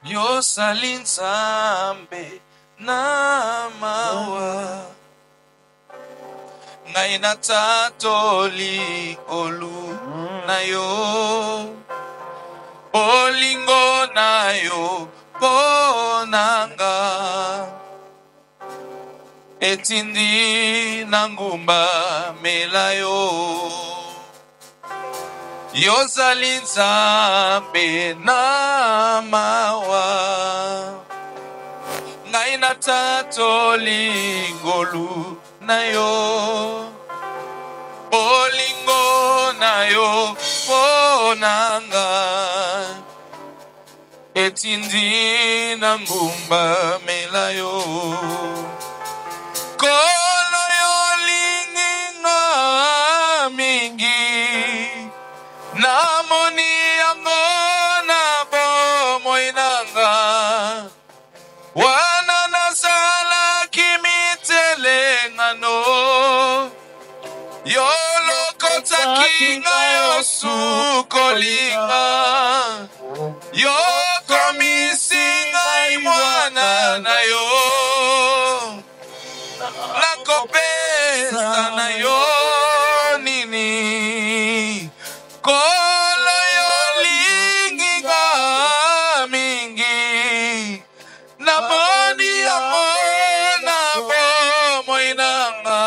yosalinsambe na mawa ngaina tatoli olu nayo olingo nayo bonanga etindi nangumba melayo yosalinsambe na mawa ngaina tatoli ngolu nayo olingo nayo bonanga etindi nangumba melayo kolo yolinginga mingi namoni yango na bomoinanga wana nasala kimitelengano yolokota kinga yosukolinga yokomisinga imwana nayo nakopesa nayo nini kolo yolinginga mingi namoni amona bomoinanga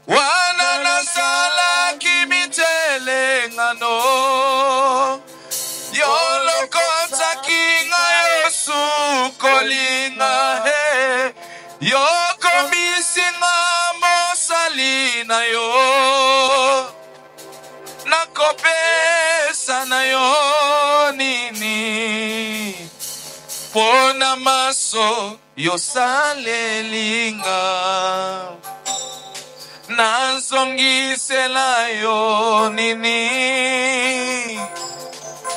wana nasala kimitelengano yolokota kinga yosukolinga yokomisinga mosali nayo nakopesa nayo nini pona maso yosalelinga nazongisela yo nini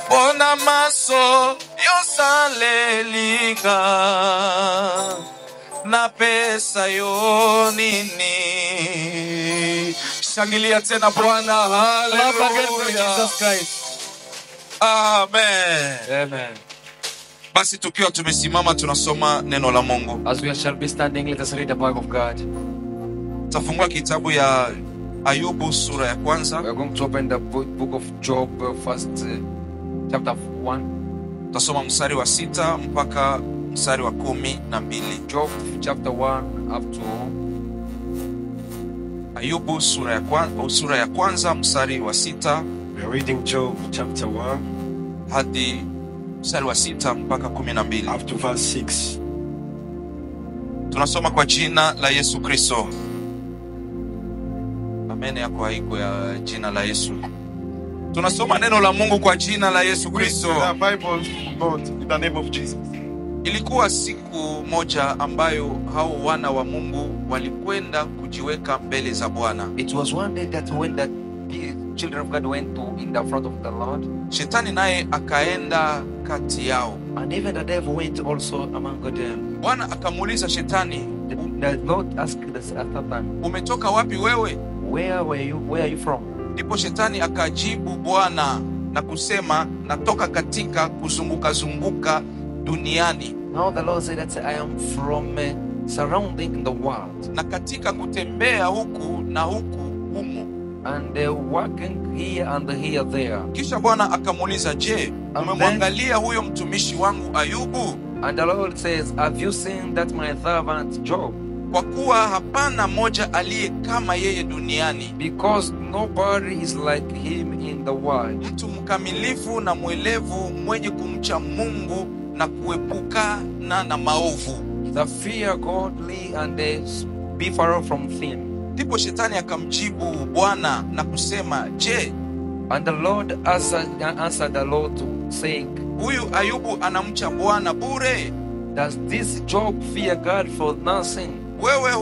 pona maso yosalelinga na pesa yo nini. Shangilia tena Bwana. Hallelujah. Amen. Amen. Basi tukiwa tumesimama tunasoma neno la Mungu. As we shall be standing, let us read the Bible of God. Tafungua kitabu ya Ayubu sura ya kwanza. We are going to open the book of Job, first chapter 1. Tutasoma mstari wa 6 mpaka mstari wa 12. Job chapter 1 up to Ayubu sura ya kwanza mstari wa 6. We are reading Job chapter 1 hadi mstari wa 6 mpaka 12. up to verse 6. Tunasoma kwa jina la Yesu Kristo. Amen. Yako haiko ya jina la Yesu. Tunasoma neno la Mungu kwa jina la Yesu Kristo. The Bible Lord in the name of Jesus. Ilikuwa siku moja ambayo hao wana wa Mungu walikwenda kujiweka mbele za Bwana. It was one day that when the children of God went to in the front of the Lord, Shetani naye akaenda kati yao. and even the devil went also among them. Bwana akamuuliza Shetani, The Lord asked the Satan, umetoka wapi wewe? where are you from? Ndipo Shetani akajibu Bwana na kusema, natoka katika kuzunguka duniani. Now the Lord said that I am from surrounding the world Na katika kutembea huku na humu. and walking here and here there. Kisha Bwana akamuuliza, je, umemwangalia huyo mtumishi wangu Ayubu? And the Lord says, have you seen that my servant Job? Kwa kuwa hapana moja aliye kama yeye duniani, Because nobody is like him in the world. mtu mkamilifu na mwelevu, mwenye kumcha Mungu na kuepukana na maovu. The fear godly and be far from sin. Ndipo Shetani akamjibu Bwana na kusema, je, And the Lord answered the Lord saying, huyu Ayubu anamcha Bwana bure? does this Job fear God for nothing? Wewe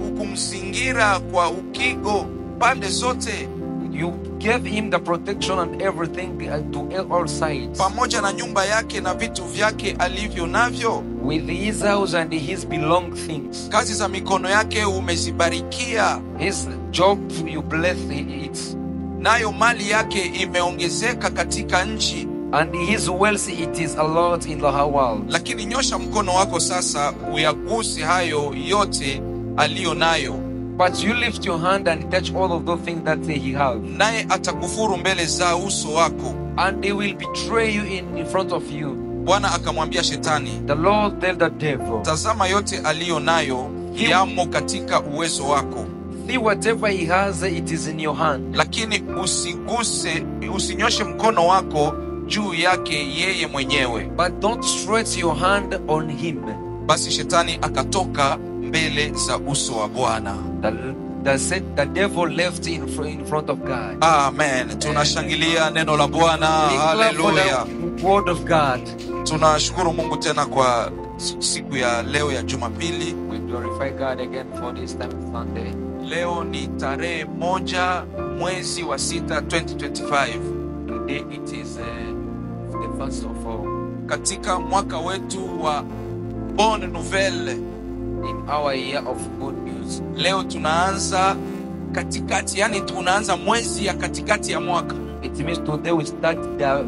hukumzingira kwa ukigo pande zote, You gave him the protection and everything to all sides. pamoja na nyumba yake na vitu vyake alivyo navyo. With his house and his belong things. Kazi za mikono yake umezibarikia, His job you bless it. nayo mali yake imeongezeka katika nchi. And his wealth, it is a lot in the whole world. Lakini nyosha mkono wako sasa uyaguse hayo yote aliyo nayo. But you lift your hand and touch all of those things that he has. Naye atakufuru mbele za uso wako. And he will betray you in front of you. Bwana akamwambia Shetani, The Lord tell the devil, tazama yote aliyo nayo yamo katika uwezo wako. see whatever he has, it is in your hand. Lakini usinyoshe mkono wako juu yake yeye mwenyewe. But don't stretch your hand on him. Basi Shetani akatoka mbele za uso wa Bwana. The devil left in front of God. Amen. Tunashangilia neno la Bwana. Hallelujah. Word of God. Tunashukuru Mungu tena kwa siku ya leo ya Jumapili. We glorify God again for this time Sunday. Leo ni tarehe 1 mwezi wa 6 2025. Today it is the first of all. Katika mwaka wetu wa Bonne Nouvelle, In our year of good news. leo tunaanza katikati, yani tunaanza mwezi ya katikati ya mwaka. It means today we start the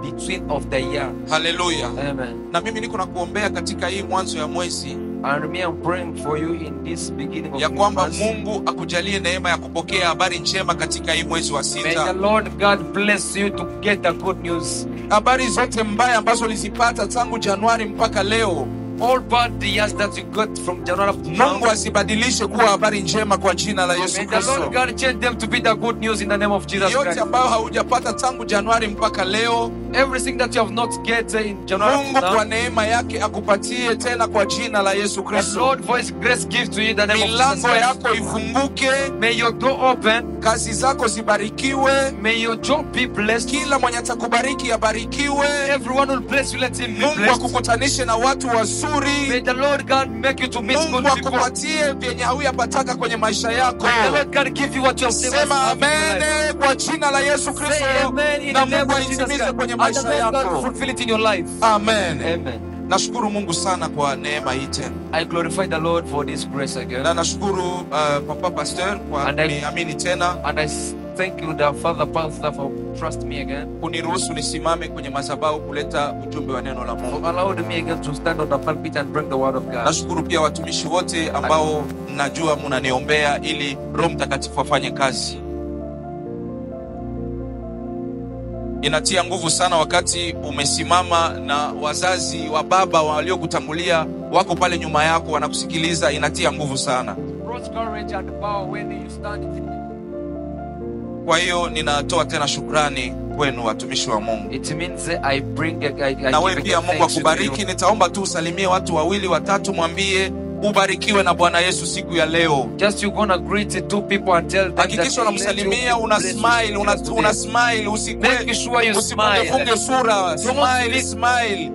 between of the year. Hallelujah. Amen. Na mimi niko na kuombea katika hii mwanzo ya mwezi And me, I'm praying for you in this beginning of ya kwamba month. Mungu akujalie neema ya kupokea habari njema katika hii mwezi wa May the 6. Lord God bless you to get the good news. Habari zote mbaya ambazo ulizipata tangu Januari mpaka leo, All bad years that you got from January to Mungu now, asibadilishe kuwa habari njema kwa jina la Yesu may the Lord Kristo. God change them to be the good news in the name of Jesus Yote Christ. ambayo haujapata tangu Januari mpaka leo, Everything that you have not get in January to Mungu kwa now, neema yake akupatie tena kwa jina la Yesu the Kristo. Lord for His grace gives to you in the name of Jesus Milango Christ. yako ifunguke, May your door open. kazi zako zibarikiwe, May your job be blessed. kila mwenye atakubariki abarikiwe. Everyone will bless you. Let him be Mungu blessed. akukutanishe na watu May wazuri. the Lord God make you to meet Mungu good people. akupatie vyenye hauyapataka kwenye maisha yako. May the Lord God give you what you have never Sema had in your life. amen kwa jina la Yesu Say Kristo, amen in na the name Mungu of Jesus aitimize Christ. kwenye And maisha the Lord God yako. fulfill it in your life. Amen. Amen. Nashukuru Mungu sana kwa neema hii tena. I glorify the Lord for this grace again. Na nashukuru Papa Pastor kwa And I- kuniamini tena, And I thank you, the Father Pastor, for trust me again. kuniruhusu nisimame kwenye madhabahu kuleta ujumbe wa neno la For Mungu. allowing me again to stand on the pulpit and bring the word of God. Nashukuru pia watumishi wote ambao mnajua mnaniombea ili Roho Mtakatifu afanye kazi. Inatia nguvu sana wakati umesimama na wazazi wa baba waliokutangulia wako pale nyuma yako wanakusikiliza. Inatia nguvu sana. Brought courage and power when you stand. Kwa hiyo ninatoa tena shukrani kwenu watumishi wa Mungu. It means I bring I Na wewe give pia Mungu thanks to akubariki. you. Nitaomba tu usalimie watu 2 watatu, mwambie ubarikiwe na Bwana Yesu siku ya leo. Just you gonna greet 2 people and tell them Hakikisha unamsalimia, una smile, una smile, Make sure you smile. usifunge sura, smile, be- smile.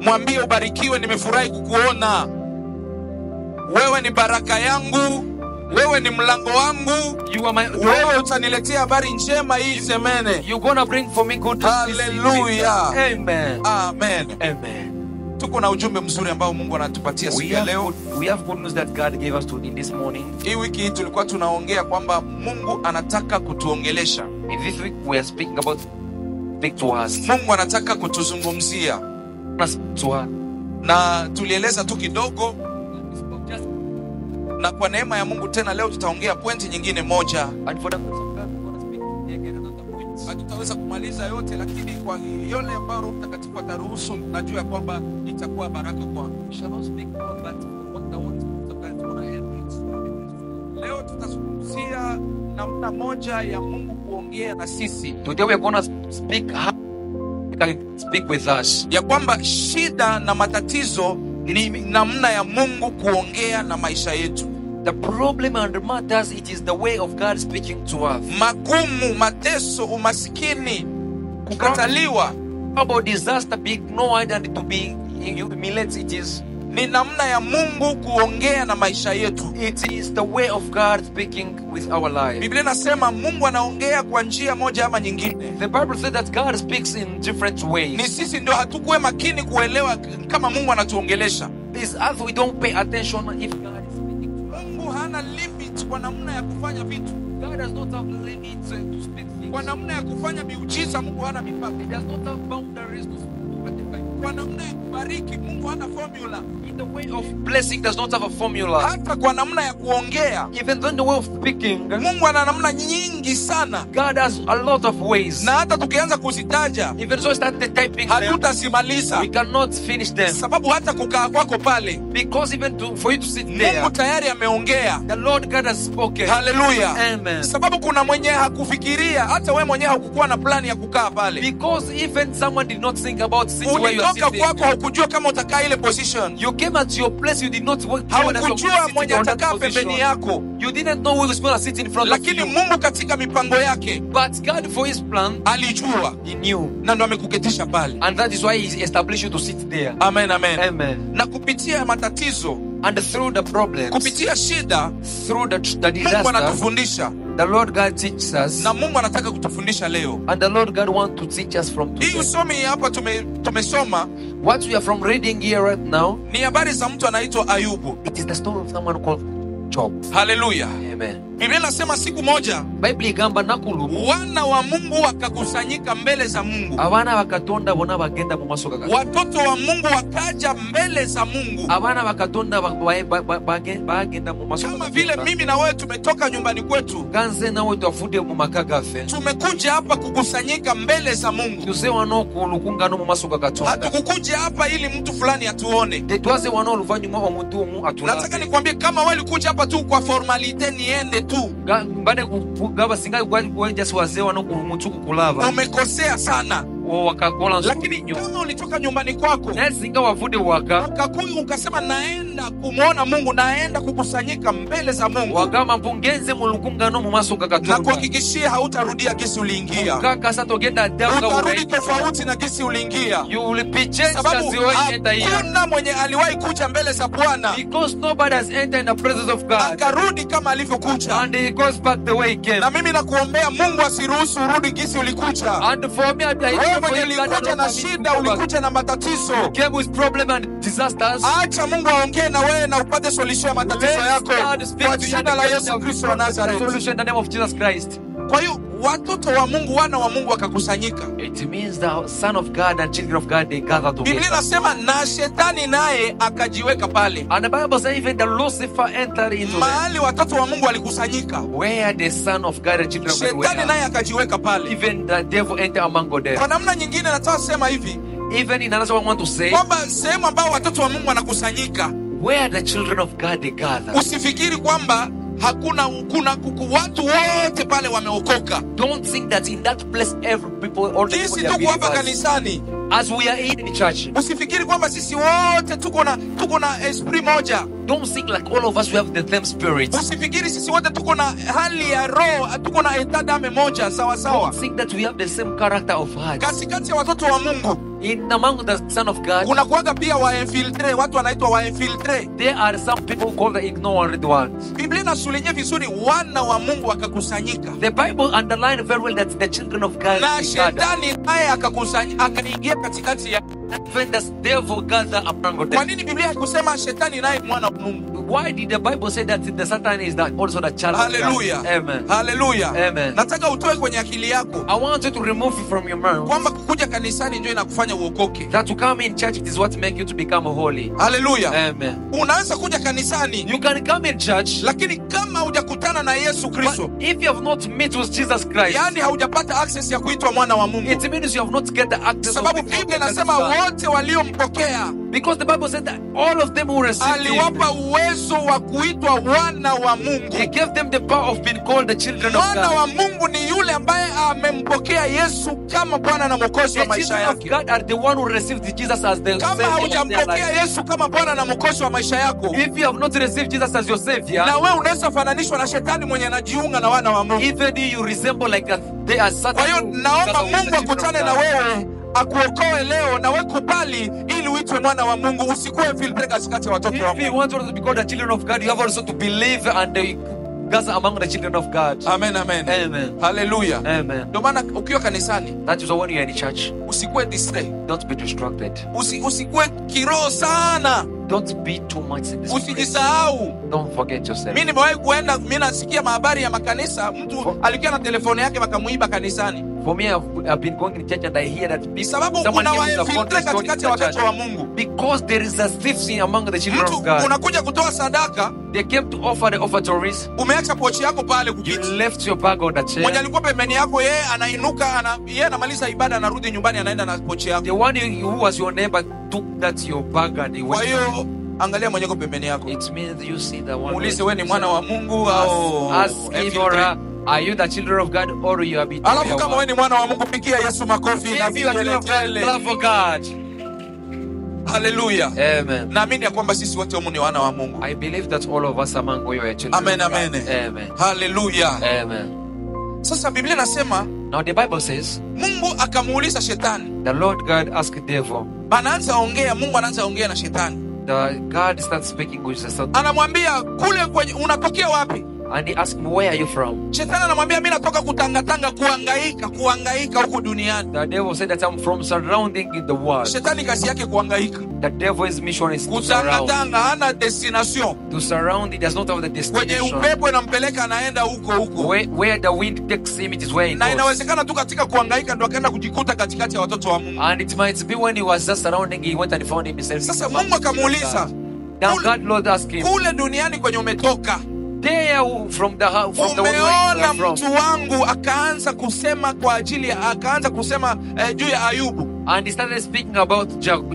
Mwambie ubarikiwe, nimefurahi kukuona. Wewe ni baraka yangu, wewe ni mlango wangu, You are my wewe utaniletea habari njema hii semene. you're gonna bring for me good news this evening. Hallelujah. Amen. Amen. Amen. Tuko na ujumbe mzuri ambao Mungu anatupatia siku ya leo. We have good news that God gave us in this morning. Hii wiki tulikuwa tunaongea kwamba Mungu anataka kutuongelesha. In this week we are speaking about speak to us. Mungu anataka kutuzungumzia. Speak to us. Na tulieleza tu kidogo, Just na kwa neema ya Mungu tena leo tutaongea pointi nyingine moja. and for the grace of God, we're gonna speak again another point. Hatutaweza kumaliza yote, lakini kwa yale ambayo Roho Mtakatifu ataruhusu, najua ya kwamba itakuwa baraka kwangu. We shall not speak more, but what the Holy Spirit of God is gonna help us. Leo tutazungumzia namna moja ya Mungu kuongea na sisi, Today we are gonna speak how He can speak with us. ya kwamba shida na matatizo ni namna ya Mungu kuongea na maisha yetu. The problem and matters, it is the way of God speaking to us. Magumu, mateso, umasikini, kukataliwa About disaster, be ignored and to be humiliated, it is ni namna ya Mungu kuongea na maisha yetu. the way of God speaking with our life. Biblia inasema Mungu anaongea kwa njia moja ama nyingine. The Bible says that God speaks in different Ni ways. sisi ndio hatukuwe makini kuelewa kama Mungu anatuongelesha. It's as we don't pay attention if God is speaking to us. Mungu hana limit kwa namna ya kufanya vitu. God does not have limits to speak things. Kwa namna ya kufanya miujiza Mungu hana mipaka. He does not have boundaries to speak. Kwa namna ya kubariki Mungu hana formula. In the way of blessing does not have a formula. Hata kwa namna ya kuongea Even though in the way of speaking, Mungu ana namna nyingi sana. God has a lot of ways. Na hata tukianza kuzitaja Even so start typing them, hatutasimaliza. we cannot finish them. Sababu hata kukaa kwako pale Because even for you to sit there, Mungu tayari ameongea. the Lord God has spoken. Haleluya. Amen. Sababu kuna mwenyewe hakufikiria, hata wewe mwenyewe hakukuwa na plani ya kukaa pale. Because even someone did not think about sitting where you are Ulitoka kwako sitting. haukujua kama utakaa ile position. You came at your place, you did not work Haukujua mwenye atakaa pembeni yako. You didn't know who was going to sit in front of Lakini you. Mungu katika mipango yake But God, for His plan, alijua He knew. na ndo amekuketisha pale. And that is why He established you to sit there. Amen, amen. Amen. Na kupitia matatizo, And through the problems, kupitia shida, through the Mungu disaster, anatufundisha. the Lord God teaches us. Na Mungu anataka kutufundisha leo. And the Lord God wants to teach us from Hii today. usomi hapa tumesoma What we are from reading here right now, ni habari za mtu anaitwa Ayubu. it is the story of someone called Job. Haleluya. Amen. Biblia inasema siku moja Bible igamba nakulu wana wa Mungu wakakusanyika mbele za Mungu. abana bakatonda bona bagenda mu maso gaga. Watoto wa Mungu wakaja mbele za Mungu. Abana bakatonda bagenda mu maso Kama vile mimi na wewe tumetoka nyumbani kwetu, ganze nawe twafude mu makaga fe. tumekuja hapa kukusanyika mbele za Mungu. Tuze wano kulukunga no mu maso gaga tonda. Hatukukuja hapa ili mtu fulani atuone. Tetwaze wano luvanyuma omuntu omu atula. Nataka nikwambie kama wewe ulikuja hapa tu kwa formalite niende tu, Mbane kugaba singa kwa just wazee wano kumutuku kulava. umekosea sana. Wakakola Lakini kama ulitoka nyumbani kwako na singa wavude waka ukakuja ukasema naenda kumwona Mungu, naenda kukusanyika mbele za Mungu, wagama mpungenze mulukunga no mu maso gaga na tonda. kuhakikishia hautarudia gesi uliingia. Kaka sato genda damu Utarudi tofauti na gesi uliingia. you will be changed Sababu as you enter here. hakuna mwenye aliwahi kuja mbele za Bwana Because nobody has entered in the presence of God. akarudi kama alivyokuja. And he goes back the way he came. Na mimi nakuombea Mungu asiruhusu urudi gisi ulikuja. And for me, I Wewe mwenye ulikuja na shida, ulikuja na matatizo, came with problem and disasters. acha Mungu aongee na wewe na upate solution ya matatizo yako kwa jina la Yesu Kristo wa Nazareth. Solution in the name of Jesus Christ. Kwa hiyo watoto wa Mungu, wana wa Mungu wakakusanyika. It means the Son of God and children of God, they gather Biblia together. inasema na shetani naye akajiweka pale. And the Bible says even the Lucifer entered into them. Mahali watoto wa Mungu walikusanyika, Where the Son of God and children of God shetani were. naye akajiweka pale. Even the devil entered among them. Kwa namna nyingine nataka kusema hivi Even in another one, I want to say, kwamba sehemu ambao watoto wa Mungu wanakusanyika, where the children of God they gather. usifikiri kwamba hakuna watu wote pale wameokoka. Don't think that in that place every people, all the people Sisi they are tuko hapa believers. kanisani, As we are in church, usifikiri kwamba sisi wote tuko na esprit moja. don't think like all of us we have the same spirit. Usifikiri sisi wote tuko na hali ya roho, tuko na etadame moja sawa sawa. Don't think that we have the same character of heart. Katikati ya watoto wa Mungu In among the Son of God, kuna kuwaga pia wainfiltre, watu wanaitwa wainfiltre. there are some people called the ignorant ones. Biblia inasulinyia vizuri, wana wa Mungu wakakusanyika The Bible underlined very well that the children of God na they gather. shetani naye akaingia katikati ya. When the devil gather among Kwa them. nini Biblia haikusema shetani naye mwana wa Mungu? Why did the Bible say that the Satan is also the child of God? Haleluya, Amen. haleluya. Amen. Nataka utoe kwenye akili yako I want you to remove it from your mind kwamba kukuja kanisani ndio inakufanya uokoke. that to come in church it is what make you to become holy. Haleluya. Amen. Unaweza kuja kanisani You can come in church, lakini kama hujakutana na Yesu Kristo, but if you have not met with Jesus Christ, yani haujapata access ya kuitwa mwana wa Mungu, it means you have not get the access of sababu the Biblia inasema wote waliompokea because the Bible said that all of them who received him, aliwapa uwezo wa kuitwa wana wa Mungu. he gave them the power of being called the children of Mwana God. wa Mungu ni yule ambaye amempokea Yesu kama Bwana na Mwokozi wa The maisha children of yake. God are the one who received Jesus as the Kama Savior of their haujampokea life. Yesu kama Bwana na Mwokozi wa maisha yako, If you have not received Jesus as your Savior, na wewe unaweza fananishwa na shetani mwenye anajiunga na wana wa Mungu. even you resemble like they are Satan. Kwa hiyo who naomba gather with the Mungu children of akutane na God. wewe, akuokoe leo na wewe kubali ili uitwe mwana wa Mungu, usikuwe filtre katikati ya watoto wa If you Mungu. want to be called the children of God, you have also to believe and gather among the children of God. Amen, amen. Amen. Haleluya. Amen. Ndio maana ukiwa kanisani That is why when you are in church, usikuwe distray. don't be distracted. Usikuwe kiroho sana. Don't be too much in this place. Usijisahau. Don't forget yourself. Mimi nimewahi kuenda, mimi nasikia habari ya makanisa, mtu alikuwa na telefoni yake wakamuiba kanisani. For me, I've been going to church and I hear that people, Sababu someone kuna came with a phone waefiltre story katikati in ya the church. watoto wa Mungu. Because there is a thief among the children Mtu of God. unakuja kutoa sadaka, They came to offer the offertories. umeacha pochi yako pale You kukiti. left your bag on the Mwenye chair. alikuwa pembeni yako, yeye anainuka, yeye anamaliza ibada, anarudi nyumbani, anaenda na pochi yako. The one who was your neighbor took that your bag and he Kwa went. hiyo angalia mwenye yuko pembeni yako. It means you see the one. Muulize, wewe ni mwana wa Mungu au Ask him or her, are you the children of God or you are between? Alafu kama wewe ni mwana wa Mungu, pigia Yesu makofi na If you are children of God, clap for God. Haleluya. Amen. Naamini ya kwamba sisi wote humu ni wana wa Mungu. I believe that all of us among you are children Amen, of God. amen. Amen. Haleluya. Amen. Sasa Biblia nasema Now the Bible says, Mungu akamuuliza shetani. the Lord God asked the devil. Anaanza ongea, Mungu anaanza ongea na shetani. The God starts speaking with the Satan. Anamwambia kule kwenye unatokea wapi? And he asked him, where are you from? Shetani anamwambia mimi natoka kutangatanga, kuhangaika huku duniani. The devil said that I'm from surrounding in the world. Shetani kazi yake kuhangaika. The devil's mission is to surround. Kutangatanga, hana destination. To surround, he does not have the Kwenye destination. upepo inampeleka anaenda huko. Where the wind takes him, it is where he Na goes. inawezekana tu katika kuhangaika ndo akaenda kujikuta katikati ya watoto wa Mungu. And it might be when he was just surrounding, he went and found himself. Sasa Mungu akamuuliza, Now God Lord asked him, kule duniani kwenye umetoka, there from the one where you umeona are from. mtu wangu akaanza kusema kwa ajili ya juu ya Ayubu. And he started speaking about Job.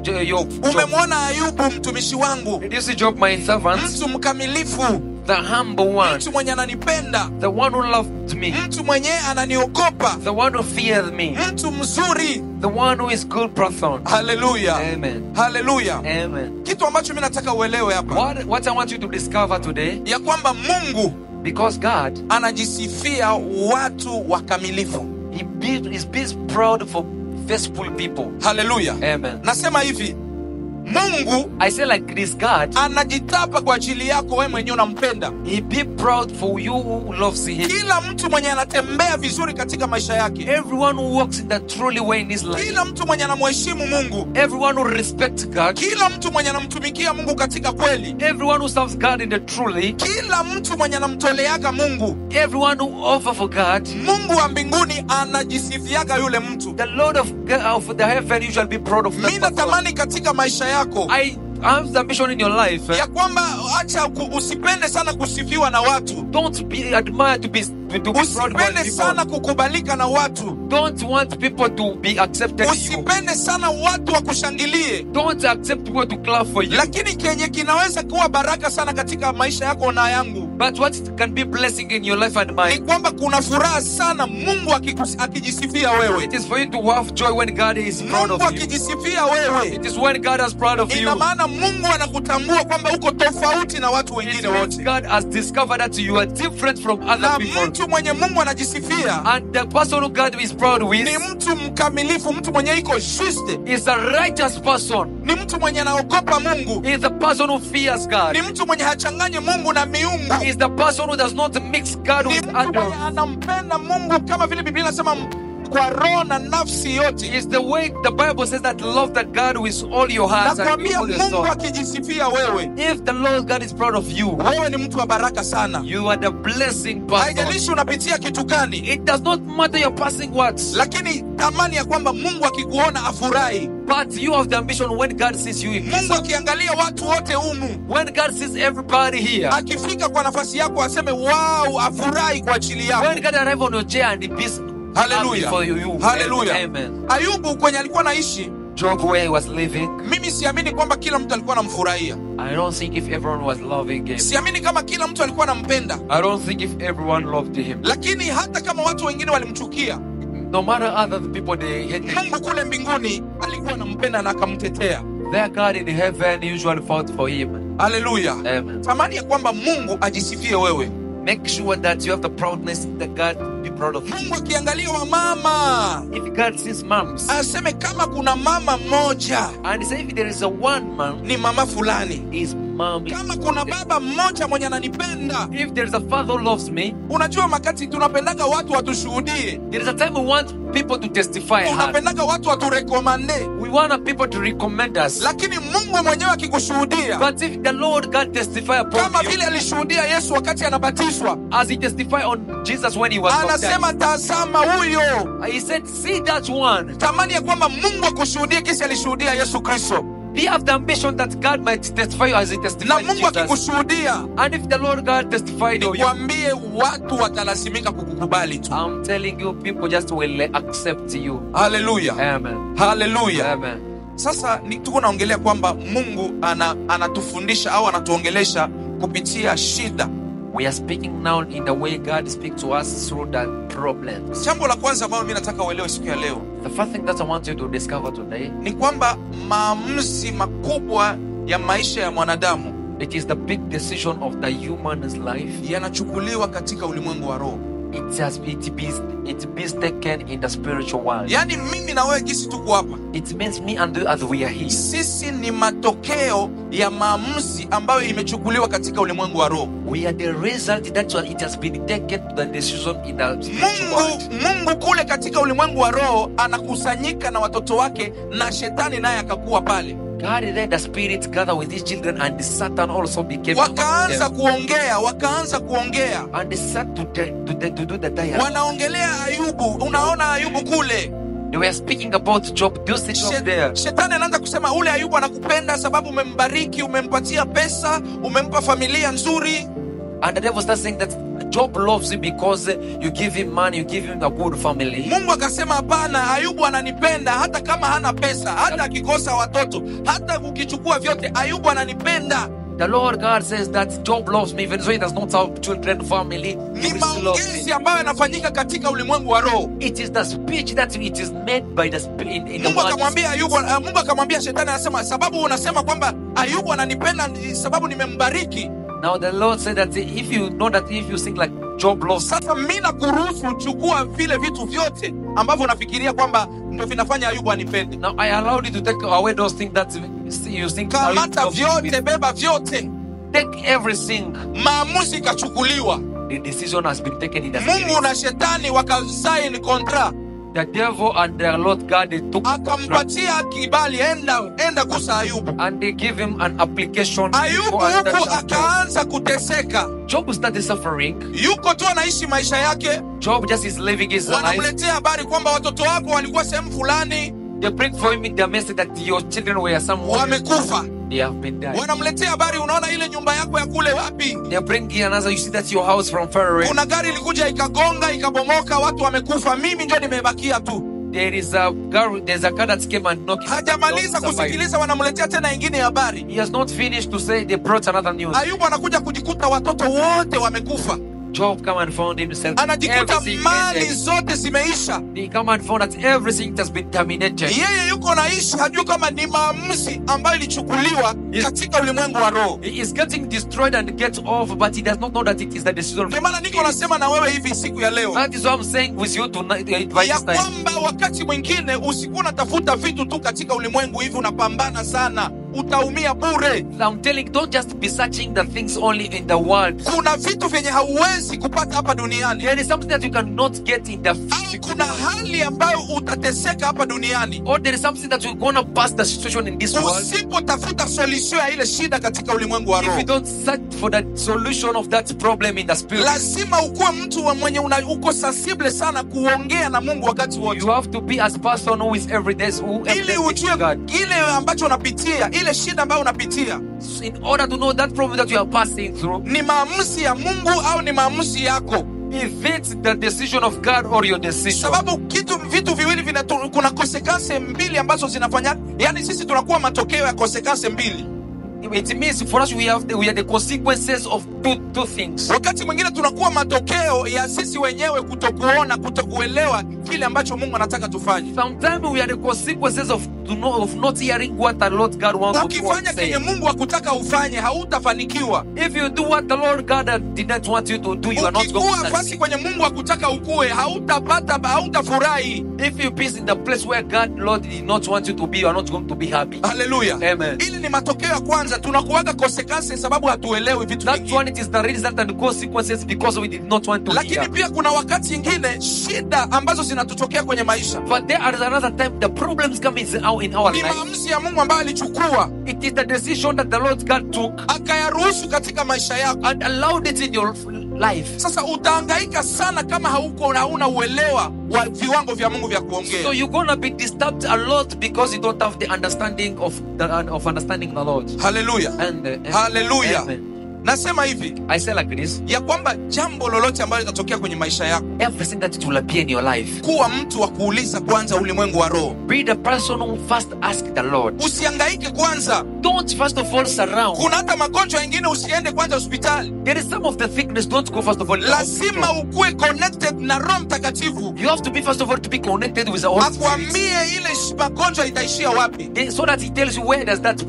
Umemwona Ayubu mtumishi wangu, Did you see Job, my servant? mtu mkamilifu, The humble one. mtu mwenye ananipenda, The one who loved me. mtu mwenye ananiogopa, The one who feared me. mtu mzuri. The one who is good person. Haleluya. Amen. Haleluya. Amen. Kitu ambacho mimi nataka uelewe hapa, What I want you to discover today, ya kwamba Mungu because God, anajisifia watu wakamilifu. is proud for faithful people. Haleluya. Amen. Nasema hivi, Mungu I say like this, God, anajitapa kwa ajili yako wewe mwenyewe unampenda. he be proud for you who loves him. Kila mtu mwenye anatembea vizuri katika maisha yake, Everyone who walks in the truly way in his life. kila mtu mwenye anamheshimu Mungu, Everyone who respects God. kila mtu mwenye anamtumikia Mungu katika kweli, Everyone who serves God in the truly. kila mtu mwenye anamtoleaga Mungu, Everyone who offer for God. Mungu wa mbinguni anajisifiaga yule mtu. The Lord of the heaven usually be proud of that Mimi person. natamani katika maisha yako I have the mission in your life. ya kwamba acha usipende sana kusifiwa na watu, Don't be admired to be proud by usipende sana people. kukubalika na watu, Don't want people to be accepted you. usipende sana watu wakushangilie. Don't accept people to clap for you. Lakini kenye kinaweza kuwa baraka sana katika maisha yako na yangu But what can be blessing in your life and ni mine? kwamba kuna furaha sana Mungu akijisifia wewe. It is for you to have joy when God is proud of Mungu you. akijisifia wewe, It is when God is proud of you. ina maana Mungu anakutambua kwamba uko tofauti na watu It wengine means wote. God has discovered that you are different from other Na people. mtu mwenye Mungu anajisifia And the person who God is proud with ni mtu mkamilifu, mtu mwenye iko juste, is a righteous person. ni mtu mwenye anaogopa Mungu, Is the person who fears God. ni mtu mwenye hachanganye Mungu na miungu, Is the person who does not mix God ni with mtu mwenye others. anampenda Mungu kama vile Biblia inasema kwa roho na nafsi yote. Is the way the Bible says that love that God with all your heart and Nakwambia all your Mungu soul. akijisifia wewe, If the Lord God is proud of you, wewe ni mtu wa baraka sana. you are the blessing person. Haijalishi unapitia kitu gani, It does not matter you're passing what, lakini tamani ya kwamba Mungu akikuona afurahi. but you have the ambition when God sees you. Mungu akiangalia watu wote humu, When God sees everybody here, akifika kwa nafasi yako aseme wow, afurahi kwa ajili yako. when God arrives on your chair and he peace Haleluya. for you. Haleluya. Amen. Ayubu kwenye alikuwa naishi, Job, where he was living, mimi siamini kwamba kila mtu alikuwa anamfurahia. I don't think if everyone was loving him. Siamini kama kila mtu alikuwa anampenda. I don't think if everyone loved him. Lakini hata kama watu wengine walimchukia, No matter other people, they hate him. Mungu kule mbinguni alikuwa anampenda na akamtetea. Their God in heaven usually fought for him. Haleluya. Amen. Tamani ya kwamba Mungu ajisifie wewe. Make sure that you have the proudness that God be proud of you. Mungu akiangalia wamama, If God sees moms, aseme kama kuna mama mmoja and say if there is a one man, ni mama fulani. his mom. Kama kuna baba mmoja mwenye ananipenda. If there is a father who loves me, Unajua makati tunapendaga watu watushuhudie, there is a time we want people to testify. tunapendaga watu waturekomande. We want people to recommend us. Lakini Mungu mwenyewe akikushuhudia, But if the Lord God testify upon kama you, vile alishuhudia Yesu wakati anabatizwa, as he testified on Jesus when he was anasema baptized, tazama huyo. he said, see that one. Tamani ya kwamba Mungu akushuhudie kisi alishuhudia Yesu Kristo. We have the ambition that God might testify as he Na testified Mungu Jesus. akikushuhudia, And if the Lord God testified on you, nikwambie watu watalazimika kukukubali tu. I'm telling you, people just will accept you. Haleluya. Amen. Haleluya. Amen. Sasa tuko naongelea kwamba Mungu anatufundisha au anatuongelesha kupitia shida. We are speaking now in the way God speaks to us through the problems. Jambo la kwanza ambalo mimi nataka uelewe siku ya leo The first thing that I want you to discover today, ni kwamba maamuzi makubwa ya maisha ya mwanadamu it is the big decision of the human's life. yanachukuliwa katika ulimwengu wa roho. It be taken in the spiritual world. Yaani mimi na wewe gisi tuko hapa, It means me and you as we are here. sisi ni matokeo ya maamuzi ambayo imechukuliwa katika ulimwengu wa roho. We are the result that it has been taken to the decision in the spiritual world. Mungu kule katika ulimwengu wa roho anakusanyika na watoto wake, na shetani naye akakuwa pale. God let the spirit gather with his children, and the Satan also became Wakaanza among them. kuongea. And they start to do the dialogue. Wanaongelea Ayubu. Unaona Ayubu kule. They were speaking about Job. Do you see Job there? Shetani anaanza kusema ule Ayubu anakupenda sababu umembariki, umempatia pesa, umempa familia nzuri. And the devil starts saying that Job loves you because you give him money, you give him a good family. Mungu akasema hapana, Ayubu ananipenda hata kama hana pesa, hata akikosa watoto, hata ukichukua vyote, Ayubu ananipenda. The Lord God says that Job loves me even though he does not have children, family. Ni He still loves maongezi me. ambayo yanafanyika katika ulimwengu wa roho. It is the speech that it is made by the spirit in the Mungu world. akamwambia Ayubu, Mungu akamwambia shetani, anasema sababu unasema kwamba Ayubu ananipenda ni sababu nimembariki. Now the Lord said that if you know that if you think like Job loves, Sasa mimi nakuruhusu chukua vile vitu vyote ambavyo unafikiria kwamba ndio vinafanya Ayubu anipende. now I allowed you to take away those things that you think are Kamata vyote, beba vyote. take everything. Maamuzi ikachukuliwa. The decision has been taken in the spirit. Mungu na shetani wakasaini kontra. The devil and the Lord God, they took Akampatia kibali, enda kusa Ayubu. and they give him an application. Ayubu before and huko that akaanza kuteseka. Job started suffering. Yuko tu anaishi maisha yake. Job just is living his life. Wanamletea habari kwamba watoto wako walikuwa sehemu fulani They bring for him the message that your children were somewhere. wamekufa. They have been died. Wanamletea habari, unaona ile nyumba yako ya kule wapi? They bring in another. You see that your house from far away. Kuna gari ilikuja ikagonga ikabomoka, watu wamekufa, mimi ndio nimebakia tu. There's a car that came and knocked. Hajamaliza kusikiliza, wanamletea tena ingine habari. He has not finished to say, they brought another news. Ayubu anakuja kujikuta watoto wote wamekufa. Job come and found himself. Anajikuta Everything mali ended. zote zimeisha. He come and found that everything has been terminated. Yeye yuko naishi, hajui kama ni maamuzi ambayo ilichukuliwa katika ulimwengu wa roho. He is getting destroyed and get off, but he does not know that it is the decision. Ndio maana niko nasema na wewe hivi siku ya leo That is what I'm saying with you tonight. By ya this time. kwamba wakati mwingine usikuwa unatafuta vitu tu katika ulimwengu hivi, unapambana sana, utaumia bure. I'm telling you, don't just be searching the things only in the world. Kuna vitu vyenye hauwezi kupata hapa duniani, There is something that you cannot get in the au physical. kuna hali ambayo utateseka hapa duniani Or there is something that you're gonna pass the situation in this world. usipotafuta solution ya ile shida katika ulimwengu wa If you roho. don't search for the solution of that problem in the spirit, Lazima ukuwe mtu mwenye uko sensible sana kuongea na Mungu wakati wote, you have to be as person who is every day ili ujue God. ile ambacho unapitia, ile shida ambayo unapitia In order to know that problem that you are passing through, ni maamuzi ya Mungu au ni maamuzi yako. if it's the decision of God or your decision. Sababu vitu viwili kuna consequence mbili ambazo zinafanya, yani sisi tunakuwa matokeo ya consequence mbili. It means for us we are the consequences of two things. Wakati mwingine tunakuwa matokeo ya sisi wenyewe kutokuona, kutokuelewa kile ambacho Mungu anataka tufanye. Sometimes we are the consequences of not hearing what the Lord God wants to Ukifanya say. kenye Mungu hakutaka ufanye, hautafanikiwa. If you do what the Lord God did not want you to do, you are not going Ukikuwa to nafasi succeed. kwenye Mungu hakutaka ukue, hautafurahi. If you peace in the place where God, Lord, did not want you to be, you are not going to be happy. Haleluya. Amen. Ili ni matokeo ya kwanza, tunakuwaga consequences sababu hatuelewi vitu That vingine. one, it is the result and the consequences because we did not want to Lakini hear. pia kuna wakati ingine shida ambazo zinatutokea kwenye maisha But there is another time the problems come in our now in our ni life, maamuzi ya Mungu ambayo alichukua it is the decision that the Lord God took akayaruhusu katika maisha yako. and allowed it in your life. Sasa utahangaika sana kama hauna uelewa wa viwango vya Mungu vya kuongea. So you're gonna be disturbed a lot because you don't have the understanding of understanding the Lord. Hallelujah. Hallelujah. Amen. Nasema hivi I say like this: ya kwamba jambo lolote ambalo litatokea kwenye maisha yako, everything that it will appear in your life, kuwa mtu wa kuuliza kwanza ulimwengu wa roho. be the person who first ask the Lord. Usihangaike kwanza. Don't first of all surround. Kuna hata magonjwa mengine usiende kwanza hospitali. There is some of the thickness, don't go first of all. Lazima ukue connected na Roho Mtakatifu. You have to be first of all to be connected with the Holy Spirit, Akwambie ile magonjwa itaishia wapi. so that he tells you where does that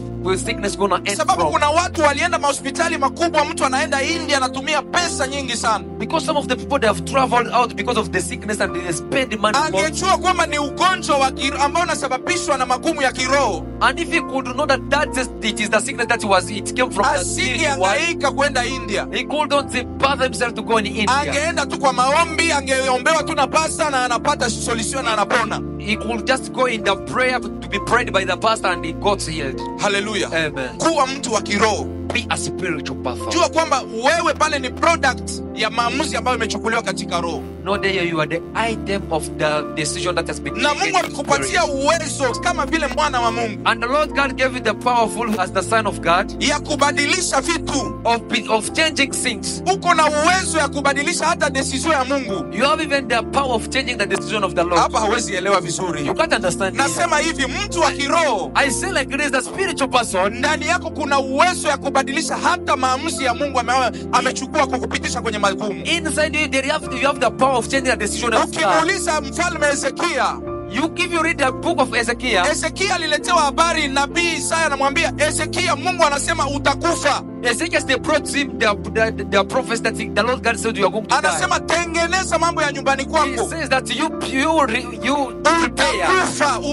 sickness gonna end Sababu from. kuna watu walienda mahospitali makubwa, mtu anaenda India anatumia pesa nyingi sana. Because some of the people, they have traveled out because of the sickness and they spend money more. Angejua kwamba ni ugonjwa ambao unasababishwa na magumu ya kiroho, And if he could know that it is the sickness that it came from the spiritual, asingehangaika kwenda India. he couldn't bother himself to go in India. Angeenda tu kwa maombi, angeombewa tu na pasta na anapata solution na anapona. He could just go in the prayer to be prayed by the pastor and he got healed. Hallelujah. Amen. Kuwa mtu wa kiroho. Be a spiritual person. Jua kwamba wewe pale ni product ya maamuzi ambayo imechukuliwa katika roho. No, there you are the item of the decision that has been Na taken. Mungu alikupatia uwezo kama vile mwana wa Mungu And the Lord God gave you the powerful as the Son of God ya kubadilisha vitu. of changing things. Uko na uwezo ya kubadilisha hata decision ya Mungu. You have even the power of changing the decision of the Lord. Hapa hawezi elewa vizuri. You can't understand it. Nasema hivi, mtu wa kiroho, I say like it is the spiritual person. ndani yako kuna uwezo ya kubadilisha hata maamuzi ya Mungu amechukua kukupitisha kwenye magumu. Inside you, you have the power of changing the decision of God. Ukimuuliza mfalme Hezekia, If you read the book of Ezekiel, Hezekia aliletewa habari, nabii Isaya anamwambia Hezekia, Mungu anasema utakufa. Ezekiel, they brought him the prophets that the Lord God said you are going to die. Anasema tengeneza mambo ya nyumbani He kwako. says that you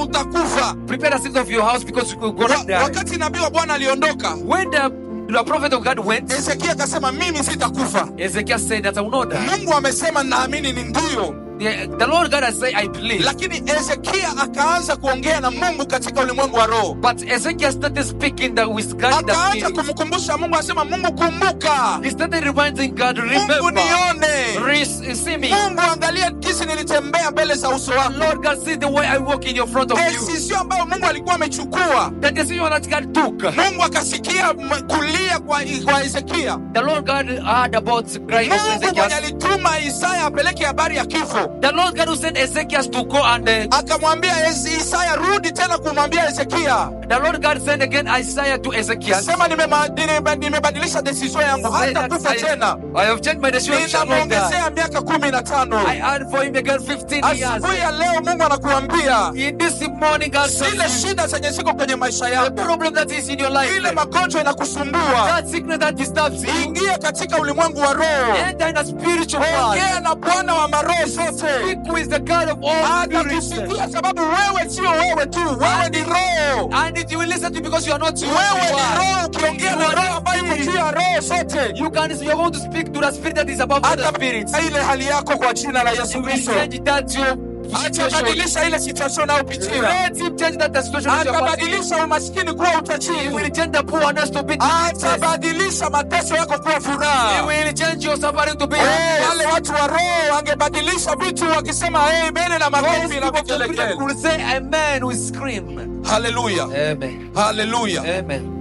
Utakufa. prepare the things of your house because you are going to die. Wakati nabii wa Bwana aliondoka, When the prophet of God went, Hezekia akasema mimi sitakufa. Ezekiel said that I will not die. Mungu amesema naamini ni ndio. The Lord God has said, I believe. Lakini Hezekia akaanza kuongea na Mungu katika ulimwengu wa roho. But Ezekiel started speaking with God in the Akaanza spirit. kumkumbusha Mungu, asema Mungu kumbuka. He started reminding God, Mungu remember, nione. see me. Mungu angalia jinsi nilitembea mbele za uso wako. Lord God, see the way I walk in your front of you. Decision ambayo Mungu alikuwa amechukua. The decision that God took. Mungu akasikia kulia kwa Hezekia. The Lord God heard about crying of Mungu mwenye Ezekiel. alituma Isaya apeleke habari ya kifo. The Lord God who sent Ezekiel to go and akamwambia Isaya, rudi tena kumwambia Hezekia. the Lord God sent again Isaiah to Ezekiel. Sema nimebadilisha decision yangu, hata kufa tena. I have changed my decision. Ninamuongezea miaka 15. I add for him again 15 years. Asubuhi ya leo Mungu anakuambia In this morning, God says, zile shida zenye ziko kwenye maisha the yako, problem that is in your life, ile magonjwa inakusumbua, that sickness that disturbs you, ingia katika ulimwengu wa roho. enter in a spiritual world. Ongea na Bwana wa maroho zote. Speak with the God of all spirits. Atakusikia sababu wewe sio wewe tu, wewe ni roho. And it will listen to you because you are not you. Wewe ni roho, ukiongea na roho ambayo iko juu ya roho zote. You're going to speak to the spirit that is above all the spirits. Ile hali yako kwa jina la Yesu You will Kristo. change that situation. Atabadilisha ile situation unayopitia. Let him change that situation that you are passing. Atabadilisha umaskini kuwa He utajiri. will change the poorness to be riches. Atabadilisha mateso yako kuwa He furaha. will change your suffering to be Wale happiness. watu wa roho wangebadilisha vitu wakisema amen na makofi na People vigelegele. will say amen with scream. Hallelujah. Amen. Hallelujah. Amen.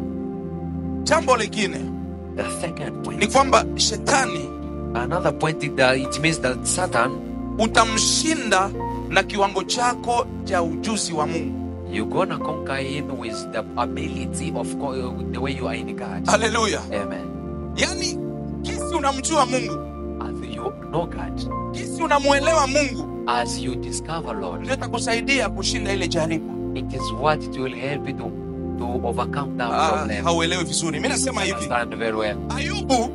Jambo lingine The second ni point. kwamba shetani Another point is that it means that Satan, utamshinda na kiwango chako cha ujuzi wa Mungu. you're gonna conquer him with the ability of the way you are in God. Hallelujah. Amen. Yani kisi unamjua Mungu, As you know God, kisi unamuelewa Mungu, as you discover Lord, ndio itakusaidia kushinda ile jaribu. it is what it will help you to overcome that problem. Hauelewi vizuri. Mimi nasema hivi, Understand very well. Ayubu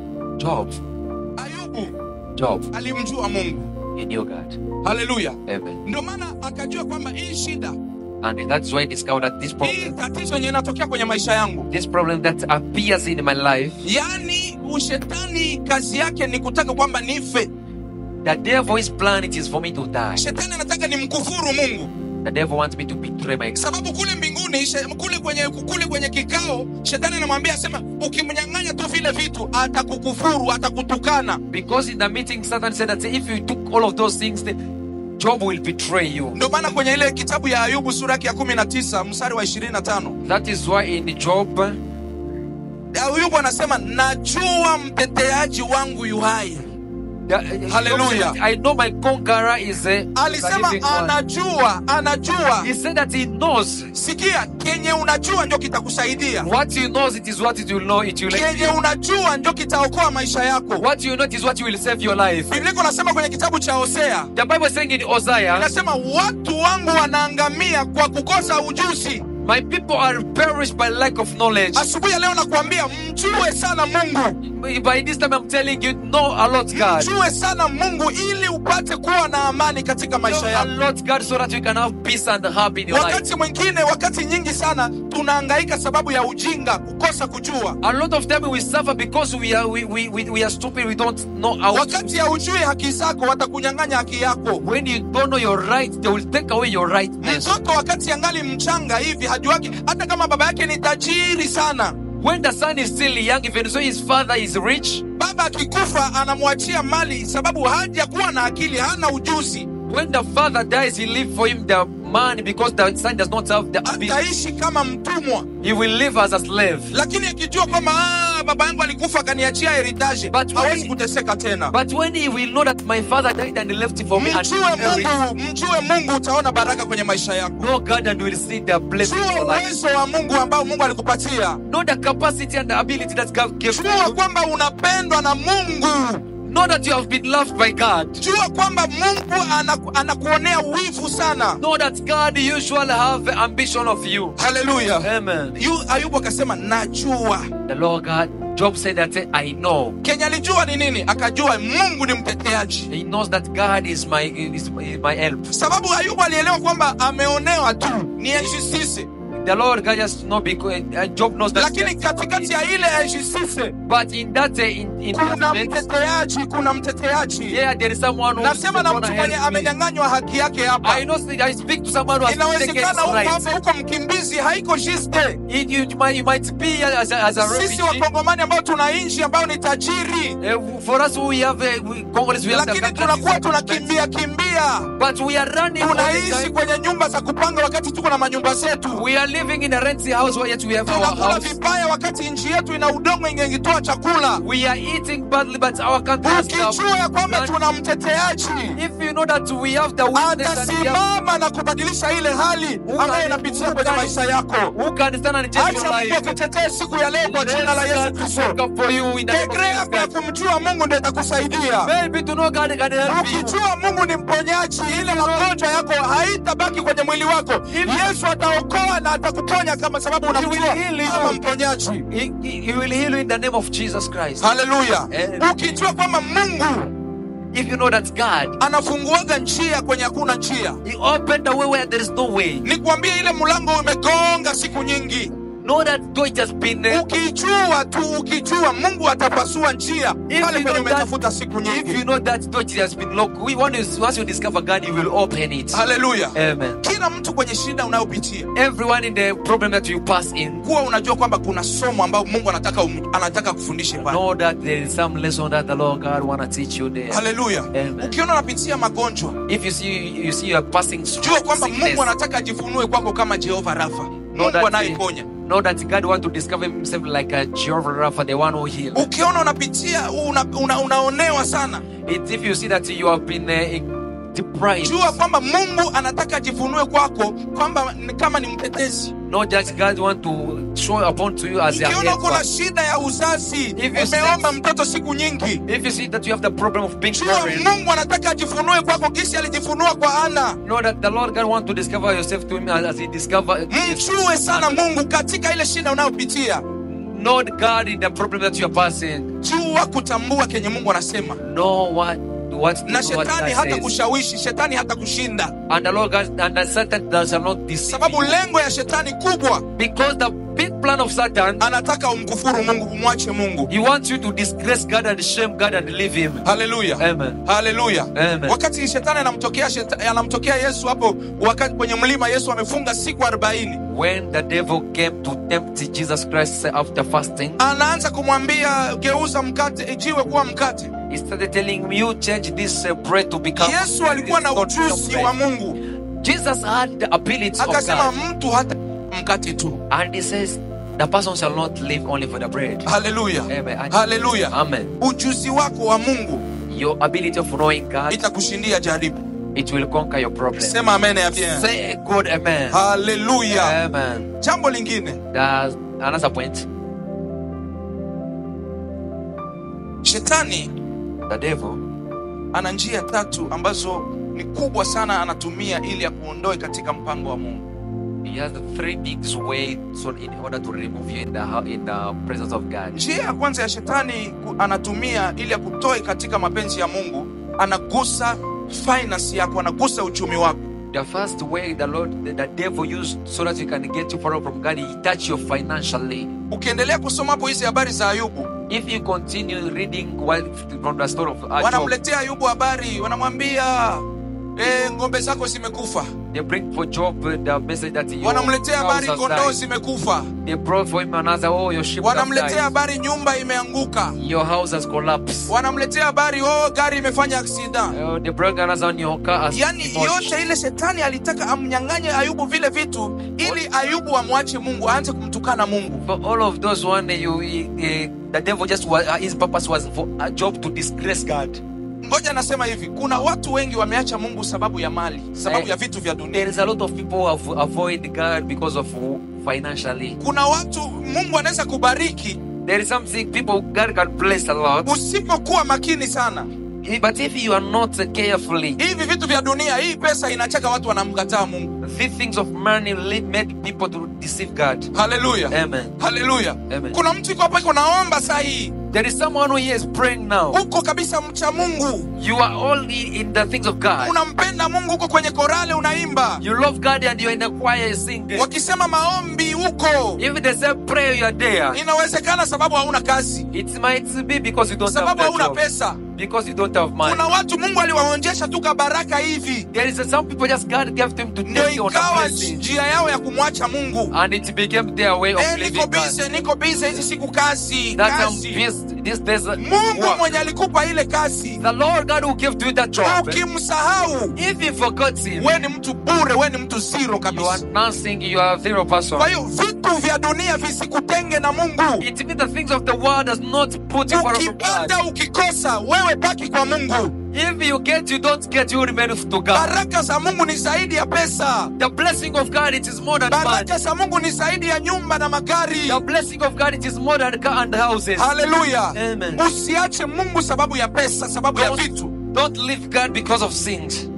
Job, alimjua Mungu. he knew God. Hallelujah. Amen. Ndio maana akajua kwamba hii shida, And that's why I discovered that this hii tatizo yenye inatokea kwenye maisha yangu, problem that appears in my life, yani ushetani kazi yake ni kutaka kwamba nife. the devil's plan, it is for me to die. Shetani anataka nimkufuru Mungu. The devil wants me to betray my God. Sababu kule mbinguni mbinguni, kule kwenye kikao, shetani anamwambia asema ukimnyang'anya tu vile vitu atakukufuru, atakutukana. Because in the meeting Satan said that if you took all of those things, Job will betray you. Ndio maana kwenye ile kitabu ya Ayubu sura ya 19 mstari wa 25. That is why in Job, Ayubu anasema najua mteteaji wangu yu hai. Hallelujah. I know my conqueror is a Alisema anajua. He said that he knows. Sikia, kenye unajua ndio kitakusaidia. What you know, it is what you will know, it will help Kenye you. unajua ndio kitaokoa maisha yako. What you know is what will save your life. Biblia inasema kwenye kitabu cha Hosea, The Bible is saying in Hosea, inasema watu wangu wanaangamia kwa kukosa ujuzi. my people are perished by lack of knowledge. Asubuhi ya leo nakuambia mjue sana Mungu. By this time I'm telling you, know a lot God. Mjue sana Mungu ili upate kuwa na amani katika Know maisha a yako. lot God so that you can have peace and happy in your life. Wakati nyingi sana tunahangaika sababu ya ujinga, kukosa kujua. A lot of time we suffer because we are stupid, we don't know how. Wakati ya ujui haki zako watakunyang'anya haki yako. When you don't know your right, they will take away your rightness. Mtoto wakati angali mchanga hivi hajuaki hata kama baba yake ni tajiri sana. When the son is still young, even so his father is rich, Baba akikufa anamwachia mali sababu hajakuwa na akili, hana ujuzi. when the father dies, he leaves for him the money because the son does not have the ability. Ataishi kama mtumwa. He will live as a slave. Lakini akijua kwamba baba yangu alikufa akaniachia heritage, But hawezi kuteseka tena. But when he will know that my father died and he left it for me, and Mjue Mungu utaona baraka kwenye maisha yako. know God and will see the blessing in Jua your life. uwezo wa Mungu ambao Mungu alikupatia. Know the capacity and the ability that God gave to Jua you. kwamba unapendwa na Mungu. Know that you have been loved by God. Jua kwamba Mungu anakuonea wivu sana. Know that God usually have the ambition of you. Hallelujah. Amen. Ayubu akasema najua. The Lord God, Job said that, I know. Kenya alijua ni nini? Akajua Mungu ni mteteaji. He knows that God is my help. Sababu Ayubu alielewa kwamba ameonewa tu, ni injustice. The Lord God just know because Job knows that. Lakini katikati ya ile injustice, But in that kuna mteteaji. yeah, there is someone who Nasema na mtu mwenye amenyang'anywa haki yake hapa. I know. I speak to someone who has taken his Inawezekana rights. huko mkimbizi, haiko juste. You might be as a Sisi refugee. Wakongomani ambao tuna nchi ambao ni tajiri, For us, we have Congolese. We have the lakini tunakuwa tunakimbia. but we are running. All the Tunaishi time. kwenye nyumba za kupanga wakati tuko na manyumba zetu. We are living in a rented house where yet we have our Tunakula house. vibaya wakati nchi yetu ina udongo ingetoa chakula. We are eating badly, but our country has Ukijua ya kwamba stuff. tuna mteteaji, If you know that we have the witness and we have, atasimama na kubadilisha ile hali ambayo inapitia kwenye maisha yako. who can stand and change your Acha Mungu life? akutetee siku ya leo kwa jina la Yesu Kristo. For you in the name of Dekrea Jesus ya Christ. kumjua Mungu ndio itakusaidia. Maybe to know God can help you. Ukijua Mungu ni mponyaji, ile magonjwa yako haitabaki kwenye mwili wako. Yesu ataokoa na atakuponya kama sababu unamjua kama mponyaji. He will heal you in the name of Jesus Christ. Haleluya. Amen. Ukijua kwamba Mungu If you know that God, anafunguaga njia kwenye hakuna njia. He opened the way where there is no way. Nikwambie ile mlango umegonga siku nyingi. Know that though it has been Ukijua Mungu atapasua njia If pale you kwenye know umetafuta siku if you nyingi. know that though it has been locked, once you discover God, He will open it. Haleluya. Amen. Kila mtu kwenye shida unayopitia, Everyone in the problem that you pass in, kuwa unajua kwamba kuna somo ambao Mungu anataka kufundishe pale. know that there is some lesson that the Lord God want to teach you there. Haleluya. Amen. Ukiona unapitia magonjwa, If you see you are passing through jua kwamba sickness, Mungu anataka ajifunue kwako kama Jehova Rafa. Mungu anayeponya. know that God want to discover Himself like a Jehovah Rapha, the one who heals. Ukiona unapitia unaonewa sana, If you see that you have been deprived, jua kwamba Mungu anataka ajifunue kwako kwamba kama ni mtetezi. know that God want to show upon to you as a Ukiona kuna helper. shida ya uzazi, If you umeomba mtoto siku nyingi, If you see that you have the problem of being jua barren, Mungu anataka ajifunue kwako kisi alijifunua kwa Ana. know that the Lord God want to discover yourself to Him as He discover. Mjue sana Mungu katika ile shida unayopitia. Know God in the problem that you are passing. Jua kutambua kenye Mungu anasema. Know what Na what shetani God hata says. kushawishi, shetani hata kushinda. And the Lord God and the Satan does not deceive Sababu you. lengo ya shetani kubwa Because the big plan plan of Satan, anataka umkufuru Mungu, umwache Mungu. he wants you to disgrace God and shame God and leave him. Haleluya. Amen. Haleluya. Amen. Wakati shetani anamtokea Yesu hapo wakati kwenye mlima, Yesu amefunga siku 40. When the devil came to tempt Jesus Christ after fasting, Anaanza kumwambia geuza mkate jiwe kuwa mkate. he started telling him, you change this bread to become. Yesu alikuwa na ujuzi wa Mungu. Jesus had the ability of Akasema God. mtu hata mkate tu. And he says, the person shall not live only for the bread. Haleluya. Amen. Haleluya. Amen. Ujuzi wako wa Mungu Your ability of knowing God, itakushindia jaribu. it will conquer your problem. Sema amen ya bien. Say a good amen. Haleluya. Amen. Jambo lingine, That's another point. shetani The devil, ana njia 3 ambazo ni kubwa sana anatumia ili akuondoe katika mpango wa Mungu. he has 3 big ways so in order to remove you in the presence of God. Njia ya kwanza ya shetani anatumia ili akutoe katika mapenzi ya Mungu, anagusa finance yako, anagusa uchumi wako. The first way the devil used so that you can get you far from God, he touch you financially. Ukiendelea kusoma hapo hizi habari za Ayubu, If you continue reading from the story of Job, wanamletea Ayubu habari, wanamwambia ng'ombe zako zimekufa. they bring for Job the message that your Wanamletea habari cows has kondoo died. zimekufa. They brought for him another, oh, your sheep have Wanamletea died. habari nyumba imeanguka. Your house has collapsed. Wanamletea habari gari imefanya accident. They brought another on your car has Yani demolished. yote ile shetani alitaka amnyang'anye Ayubu vile vitu ili Ayubu amwache Mungu, aanze kumtukana Mungu. For all of those one, the devil just his purpose was for a Job to disgrace God. Ngoja nasema hivi, kuna watu wengi wameacha Mungu sababu ya mali, sababu ya vitu vya dunia. There is a lot of people who have avoid God because of financially. Kuna watu Mungu anaweza kubariki There is something people God can bless a lot. usipokuwa makini sana. But if you are not carefully, Hivi vitu vya dunia, hii pesa inachaka watu wanamkataa Mungu. these things of money made people to deceive God. Haleluya. Amen. Haleluya. Amen. Kuna mtu yuko hapa naomba saa hii. There is someone who is praying now. Uko kabisa mcha Mungu. You are only in the things of God. Unampenda Mungu, uko kwenye korale unaimba. You love God and you are in the choir singing. Wakisema maombi uko. If they say prayer, you are there. Inawezekana sababu hauna kazi. It might be because you don't have Sababu that hauna job. pesa. Because you don't have money. Kuna watu Mungu aliwaonjesha tu kabaraka hivi. There is some people just God gave them to Ndio take you on a ikawa blessing. njia yao ya kumwacha Mungu. And it became their way of living God. Niko busy hizi siku kazi. That these days, Mungu work. mwenye alikupa ile kazi, The Lord God who gave to you that job, ukimsahau if you forgot him, we ni mtu bure, we ni mtu zero you are kabisa. nothing, you are a zero person. Kwa hiyo vitu vya dunia visikutenge na Mungu. It means the things of the world does not put you far from God. Ukipata ukikosa, wewe baki kwa Mungu. If you get, you don't get, you remain to God. Baraka za Mungu ni zaidi ya pesa. The blessing of God, it is more than money. Baraka za Mungu ni zaidi ya nyumba na magari. The blessing of God, it is more than car and houses. Haleluya. Amen. Usiache Mungu sababu ya pesa, sababu ya vitu. Don't leave God because of things.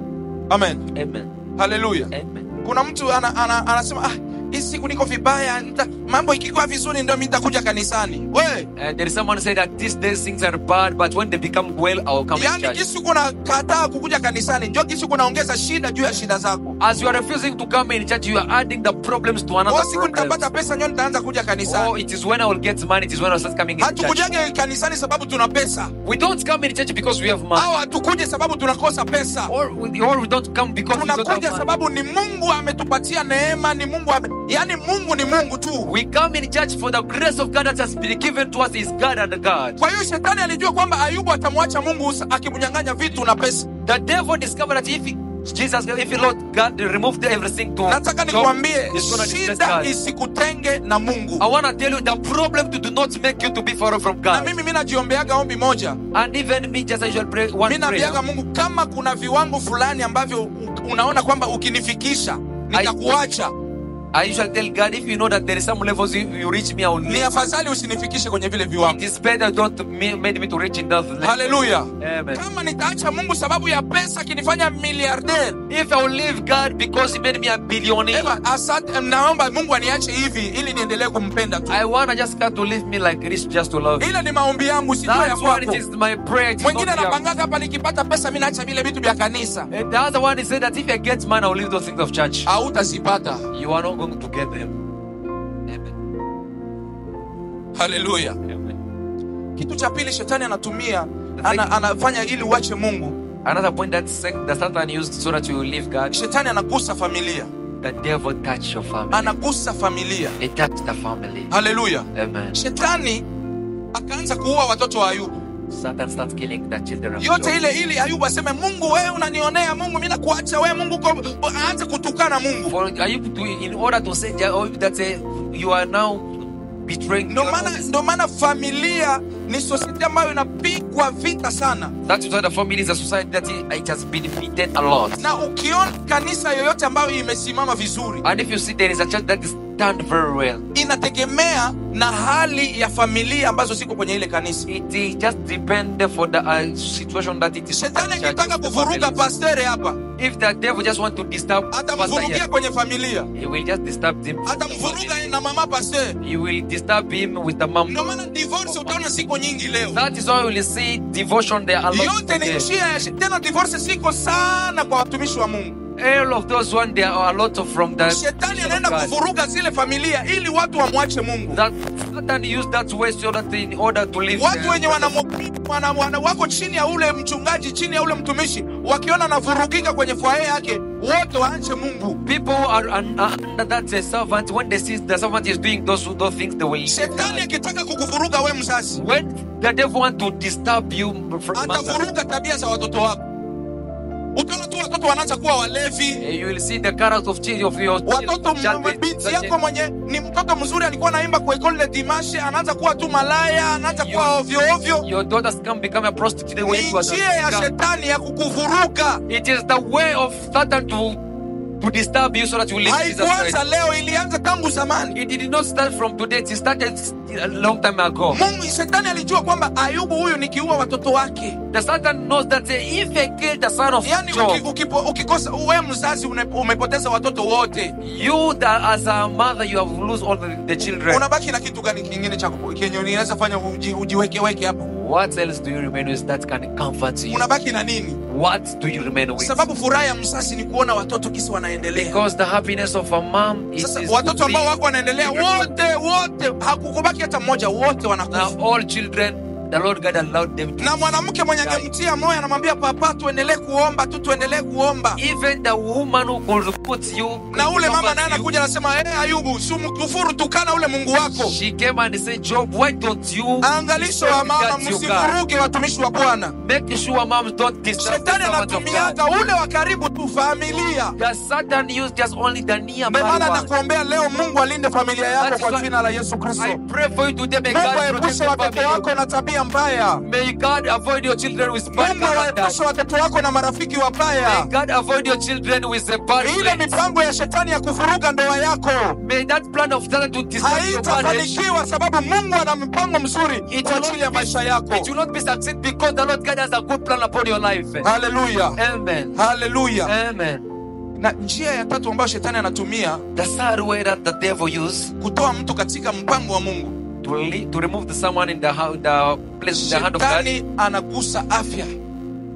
Amen. Amen. Haleluya. Amen. Kuna mtu anasema hii siku niko vibaya, mambo ikikuwa vizuri ndio mimi nitakuja kanisani. Wewe, There is someone say that these days things are bad, but when they become well, I will come to yani church. kisi kuna kataa kukuja kanisani, ndio kisi kunaongeza shida juu ya shida zako. As you are refusing to come in church, you are adding the problems to another Siku problem. nitapata pesa ndio nitaanza kuja Oh, kanisani. it is when I will get money, it is when I will start coming in church. Hatukujage kanisani sababu tuna pesa. We don't come in church because we have money. Au hatukuje sababu tunakosa pesa. Or we don't come because we don't Tunakuja have money. sababu ni Mungu ametupatia neema, ni Mungu yani Mungu ni Mungu tu. We come in church for the grace of God that has been given to us is God and God. Kwa hiyo shetani alijua kwamba Ayubu atamwacha Mungu akimnyang'anya vitu na pesa. The devil discovered that if Lord God removed everything to Nataka Job, nikwambie he's gonna disgrace shida God. isikutenge na Mungu. I want to tell you the problem do not make you to be far from Na God. mimi najiombeaga ombi moja. And even me just I usually pray one Mimi prayer. naambiaga Mungu, kama kuna viwango fulani ambavyo unaona kwamba ukinifikisha nitakuacha, I usually tell God, if you know that there is some levels you reach me, I will ni leave. afadhali usinifikishe kwenye vile It viwango. is better don't made me to reach in that level. Haleluya. Amen. Kama nitaacha Mungu sababu ya pesa kinifanya miliarder, If I will leave God because He made me a billionaire, asante, naomba Mungu aniache hivi ili niendelee kumpenda tu. I want just God to leave me like this just to love Him. Ile ni maombi yangu, sijui ya That's what it kwako. is my prayer. It is Mwingine not yours. anapangaga hapa, nikipata pesa mimi naacha vile vitu vya kanisa. And the other one is said that if I get money, I will leave those things of church. Hautazipata. You are not going to get them. Amen. Haleluya. Kitu cha pili shetani anatumia anafanya ili uache Mungu. Another point that Satan used so that you will leave God. Shetani anagusa familia. The devil touched your family. Anagusa familia. He touched the family. Haleluya. Amen. Shetani akaanza kuua watoto wa Ayubu. Satan starts killing the children of Yote Job. ile ili Ayubu aseme Mungu wewe unanionea, Mungu mimi nakuacha wewe, Mungu aanze kutukana Mungu. For Ayub to, in order to say that you are now betraying. Ndio maana familia ni society ambayo inapigwa vita sana. That's why the family is a society that it has been beaten a lot. Na ukiona kanisa yoyote ambayo imesimama vizuri, And if you see there is a church that is stand very well, inategemea na hali ya familia ambazo ziko kwenye ile kanisa. it just depends for the situation that it is. Shetani akitaka kuvuruga pastere hapa, If the devil just want to disturb pastor atamvurugia here, kwenye familia. he will just disturb him. Atamvuruga na mama pastere. He will disturb him with the mom. Ndio maana divorce utaona siko nyingi leo. That is why you will see devotion there a lot. Yote ni njia ya tena, divorce siko sana kwa watumishi wa Mungu. All of those one there are a lot of from the Shetani anaenda kuvuruga zile familia ili watu wamwache Mungu. that Satan use that way so that in order to live. Watu wenye wako chini ya ule mchungaji, chini ya ule mtumishi, wakiona anavurugika kwenye foyer yake, wote waache Mungu. People are under that servant. When they see the servant is doing those things, they will. Shetani akitaka kukuvuruga we mzazi, When the devil want to disturb you from mother, atavuruga tabia za watoto wako. Utaona tu watoto wanaanza kuwa walevi. you will see the character of your Watoto binti yako mwenye ni mtoto mzuri alikuwa anaimba kwa Ecole de Dimanche, anaanza kuwa tu malaya, anaanza kuwa ovyo ovyo. Your daughters can become a prostitute when you are Njia ya shetani ya kukuvuruga. It is the way of Satan to disturb you so that you live Jesus Christ. Haikuanza leo, ilianza tangu zamani. It did not start from today. It started a long time ago. Mungu, shetani alijua kwamba Ayubu huyu nikiua watoto wake. The Satan knows that if I kill the son of Yani Job, ukikosa wewe mzazi umepoteza watoto wote. you that as a mother you have lose all the children. Unabaki na kitu gani kingine cha kenye unaweza fanya ujiweke hapo? What else do you remain with that can comfort you? Unabaki na nini? What do you remain with? Sababu furaha ya mzazi ni kuona watoto kisi wanaendelea. Because the happiness of a mom is Sasa watoto ambao wako wanaendelea wote hakukubaki hata mmoja, wote wanakufa. now all children, the Lord God allowed them to. Na mwanamke mwenye angemtia moyo anamwambia papa, tuendelee kuomba. Even the woman who could put you. Na ule mama naye anakuja anasema, Ayubu, usimkufuru, tukana ule Mungu wako. She came and said, Job, why don't you? Angalisho wa mama, msivuruge watumishi wa Bwana. Make sure moms don't disturb. Shetani anatumiaga ule wa karibu tu, familia. The Satan used just only the nearby Ndio maana one. nakuombea leo, Mungu alinde familia yako kwa jina la Yesu Kristo. I pray for you today. May Mungu God protect aepushe your watoto family. wako na tabia mbaya. May God avoid your children with bad Mungu aepushe character. watoto wako na marafiki wabaya. May God avoid your children with a bad Ile friends. mipango ya shetani ya kuvuruga ndoa yako May that plan of Satan to disturb your marriage. haitafanikiwa, sababu Mungu ana mpango mzuri kwa ajili ya maisha yako. It will not be succeed because the Lord God has a good plan upon your life. Haleluya. Amen. Haleluya. Amen. Na njia ya tatu ambayo shetani anatumia The third way that the devil uses kutoa mtu katika mpango wa Mungu, to remove the someone in the place in the hand of God, shetani anagusa afya.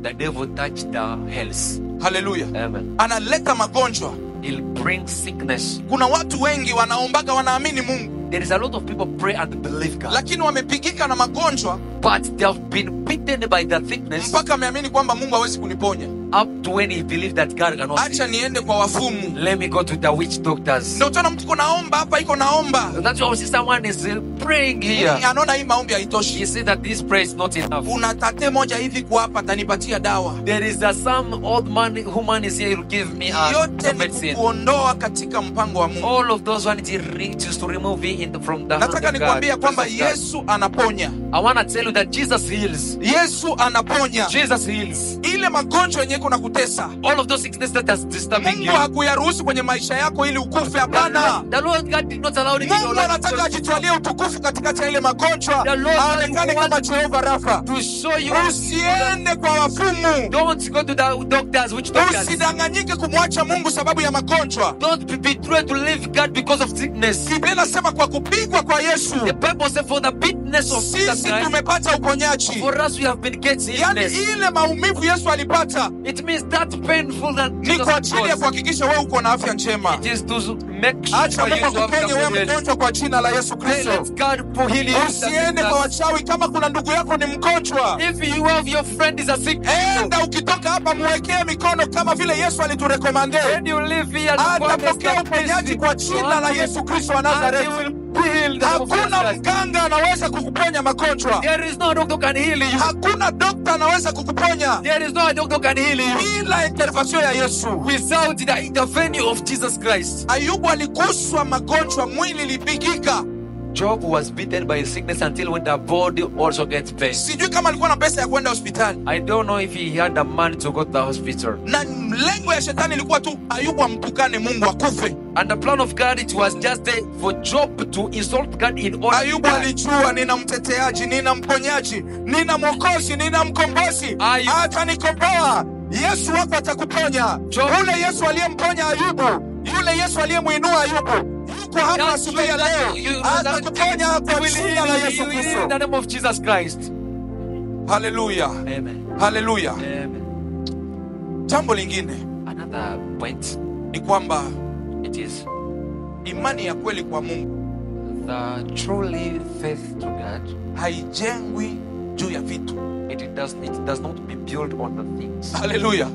the devil touch the health. Haleluya. Amen. Analeta magonjwa. He'll bring sickness. Kuna watu wengi wanaombaga, wanaamini Mungu, There is a lot of people pray and believe God, lakini wamepigika na magonjwa but they have been beaten by the sickness mpaka ameamini kwamba Mungu hawezi kuniponya. up to when he believed that God cannot. Acha niende kwa wafumu. Let me go to the witch doctors. Ndio tena mtu naomba hapa, iko naomba, That's why we see someone is praying here. anaona hii maombi haitoshi. You see that this prayer is not enough. Una tate moja hivi kwa hapa, atanipatia dawa. There is some old man, woman is here to give me Yote a ni medicine. kuondoa katika mpango wa Mungu. All of those ones is to remove it from the hand Nataka of God. nikwambia kwamba Praise God. Yesu anaponya. I want to tell you that Jesus heals. Yesu anaponya. Jesus heals. Ile magonjwa yenye kuna kutesa, All of those sickness that is disturbing Mungu you. hakuyaruhusu kwenye maisha yako ili ukufe. Hapana. The Lord God did not allow it in your Mungu life anataka ajitwalie utukufu katikati ya ile magonjwa, The Lord aonekane kama Jehova Rafa. to show you. Usiende kwa wafumu, Don't go to the doctors, which doctors. usidanganyike kumwacha Mungu sababu ya magonjwa. Don't be betrayed to leave God because of sickness. Biblia inasema kwa kupigwa kwa Yesu The Bible says for the bitterness of the sisi sisi tumepata uponyaji. For us, we have been getting Yani illness. ile maumivu Yesu alipata It means that painful that ni Jesus kwa ajili ya caused. kuhakikisha wewe uko na afya njema. It is to make sure Acha you Mungu have akuponye wewe something. mgonjwa kwa jina la Yesu Kristo. Let God heal you. Usiende kwa wachawi. Kama kuna ndugu yako ni mgonjwa, If you have your friend is a sick enda ukitoka hapa mwekee mikono kama vile Yesu aliturekomande. when you live here, Atapokea uponyaji kwa jina la Yesu Kristo wa Nazareti. Hakuna mganga anaweza kukuponya magonjwa. There is no doctor can heal you. Hakuna dokta anaweza kukuponya There is no doctor can heal you bila intervention ya Yesu. without the intervention of Jesus Christ. Ayubu aliguswa magonjwa, mwili libigika. Job was beaten by sickness until when the body also gets pain. Sijui kama alikuwa na pesa ya kwenda hospitali. I don't know if he had the money to go to the hospital. Na lengo ya shetani ilikuwa tu Ayubu amtukane Mungu akufe. And the plan of God, it was just there for Job to insult God in order to Ayubu die. alijua nina mteteaji, nina mponyaji, nina mwokozi, nina mkombozi. Atanikomboa. Yesu wako atakuponya. Yule Yesu aliyemponya Ayubu, yule Yesu aliyemuinua Ayubu, yuko hapa asubuhi ya leo. Atakuponya kwa jina la Yesu Kristo. In the name of Jesus Christ. Hallelujah. Amen. Hallelujah. Amen. Jambo lingine Another point, ni kwamba it is imani ya kweli kwa Mungu the truly faith to God. haijengwi juu ya vitu. It does not be built on the things. Hallelujah.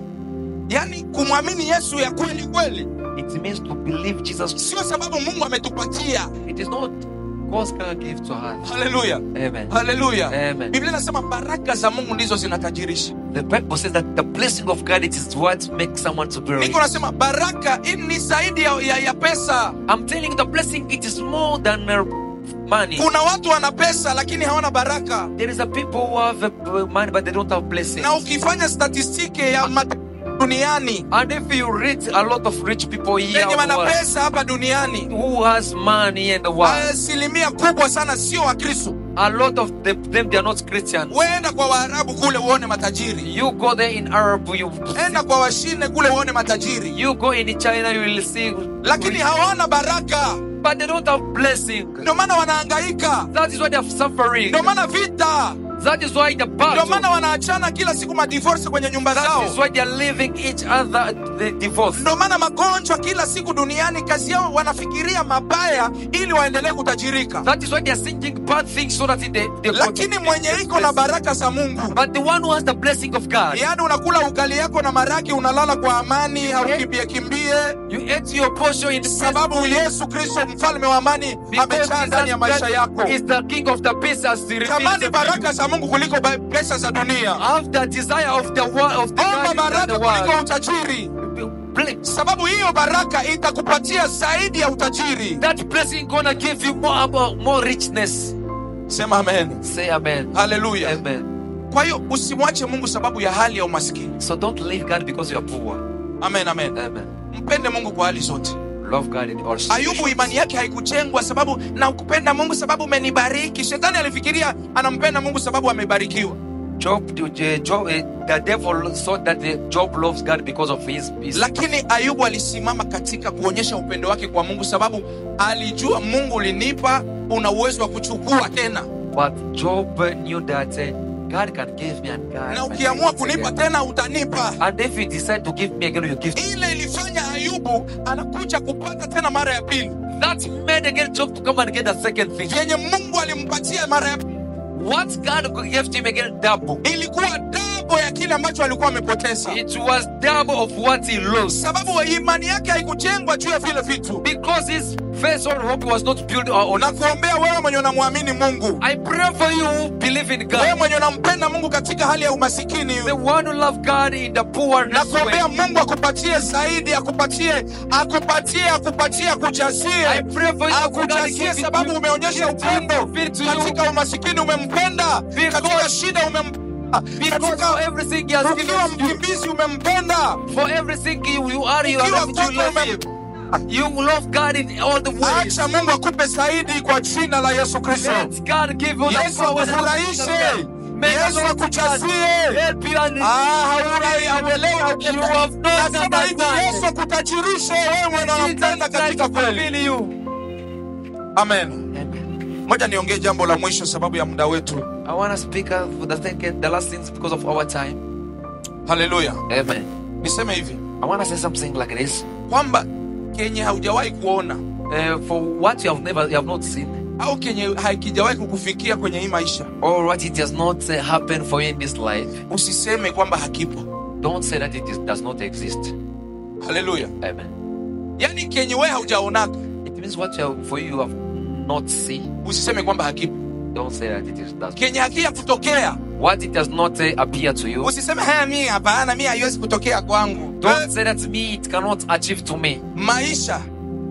Yani kumwamini Yesu ya kweli kweli It means to believe Jesus. sio sababu Mungu ametupatia. It is not God's gonna give to us. Hallelujah. Amen. Hallelujah. Amen. Biblia inasema baraka za Mungu ndizo zinatajirisha. The Bible says that the blessing of God, it is what makes someone to be rich. Niko nasema baraka ni zaidi ya pesa. I'm telling you, the blessing, it is more than mere money. Kuna watu wana pesa lakini hawana baraka. There is a people who have money but they don't have blessing. Na ukifanya statistiki ya duniani, And if you read a lot of rich people here wenye wana pesa hapa duniani, who has money in the world, asilimia kubwa sana sio Wakristo. a lot of them, they are not Christians. Wenda kwa Waarabu kule uone matajiri. You go there in Arab, Enda kwa Washine kule uone matajiri. you go in China, you will see. Lakini hawana baraka. But they don't have blessing. Ndio maana wanahangaika. That is why they are suffering. Ndio maana vita. That is why the Ndio battle. maana wanaachana kila siku madivorce kwenye nyumba That zao. is why they are leaving each other, the divorce. Ndio maana magonjwa kila siku duniani, kazi yao wanafikiria mabaya ili waendelee kutajirika. That is why they are thinking bad things so that they Lakini mwenye iko na baraka za Mungu, but the one who has the blessing of God, yaani unakula ugali yako na maraki, unalala kwa amani, haukimbie kimbie, you ate your portion in sababu Yesu Kristo mfalme wa amani amejaa ndani ya maisha yako. is the king of the peace as the Tamani baraka za Mungu kuliko pesa za dunia. have the desire of the world of the Omba God in baraka the kuliko world. utajiri, Bless. sababu hiyo baraka itakupatia zaidi ya utajiri. That blessing gonna give you more richness. Sema amen. Say amen. Hallelujah. Amen. Kwa hiyo usimwache Mungu sababu ya hali ya umaskini. So don't leave God because you are poor. Amen, amen. Amen. Mpende Mungu kwa hali zote. Love God in all Ayubu situations. imani yake haikujengwa sababu na kupenda Mungu sababu umenibariki. Shetani alifikiria anampenda Mungu sababu amebarikiwa. The devil thought that Job loves God because of his peace. Lakini Ayubu alisimama katika kuonyesha upendo wake kwa Mungu sababu alijua Mungu ulinipa, una uwezo wa kuchukua tena. But Job knew that God can give me and God. Na ukiamua kunipa tena utanipa. And if you decide to give me again, you give me. Ile ilifanya Ayubu anakuja kupata tena mara ya pili. That made again Job to come and get a second thing. Yenye Mungu alimpatia mara ya pili What God gave to him again double. ilikuwa double ya kile ambacho alikuwa amepoteza. It was double of what he lost. Sababu imani yake haikujengwa juu ya vile vitu. Because his faith on hope was not built on. Na kuombea wewe mwenye unamwamini Mungu, I pray for you who believe in wewe God. mwenye unampenda Mungu katika hali ya umasikini, The one who love God in the na poorness kuombea way. Mungu akupatie zaidi, akupatie akujazie, I pray for you that God akujazie give sababu umeonyesha upendo to you. katika umasikini, umempenda katika shida, Because for everything he has given ukiwa you. mkimbizi umempenda, For everything you are ukiwa refugee, you mtoto love him. You love God in all the ways. acha Mungu akupe zaidi kwa jina la Yesu Kristo. Let God give you the Yesu power. akufurahishe, Yesu akujazie. Help you and Hauelewi, you have no nasema hivi, Yesu understanding. akutajirishe wewe na unampenda katika kweli. Feel you. Amen. Amen. Moja niongee jambo la mwisho sababu ya muda wetu. I want to speak for the last things because of our time. Haleluya. Amen. Niseme hivi I want to say something like this. kwamba kenye haujawahi kuona For what you have not seen, au kenye hakijawahi kukufikia kwenye hii maisha, or what it has not happened for you in this life, usiseme kwamba hakipo. don't say that does not exist. Haleluya. Amen. Yani kenye wewe haujaonaka, It means what for you have not seen, usiseme kwamba hakipo. don't say that does. Kenye hakia kutokea, What it does not appear to you, usiseme haya mimi hapana, mimi haiwezi kutokea kwangu. don't say that it cannot achieve to me. Maisha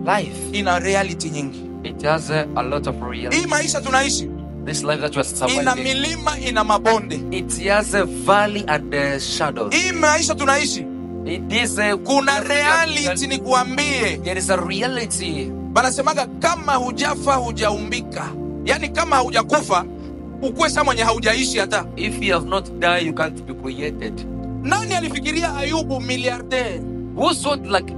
Life, ina reality nyingi. it has a lot of reality. Hii maisha tunaishi This life that you are ina surviving, milima, ina mabonde. it has a valley and shadows. Hii maisha tunaishi It is kuna reality, ni kuambie. there is a reality. Banasemaga kama hujafa hujaumbika. Yani kama haujakufa ukuwe sa mwenye haujaishi hata. If you have not died, you can't be created. Nani alifikiria Ayubu miliarde Who thought like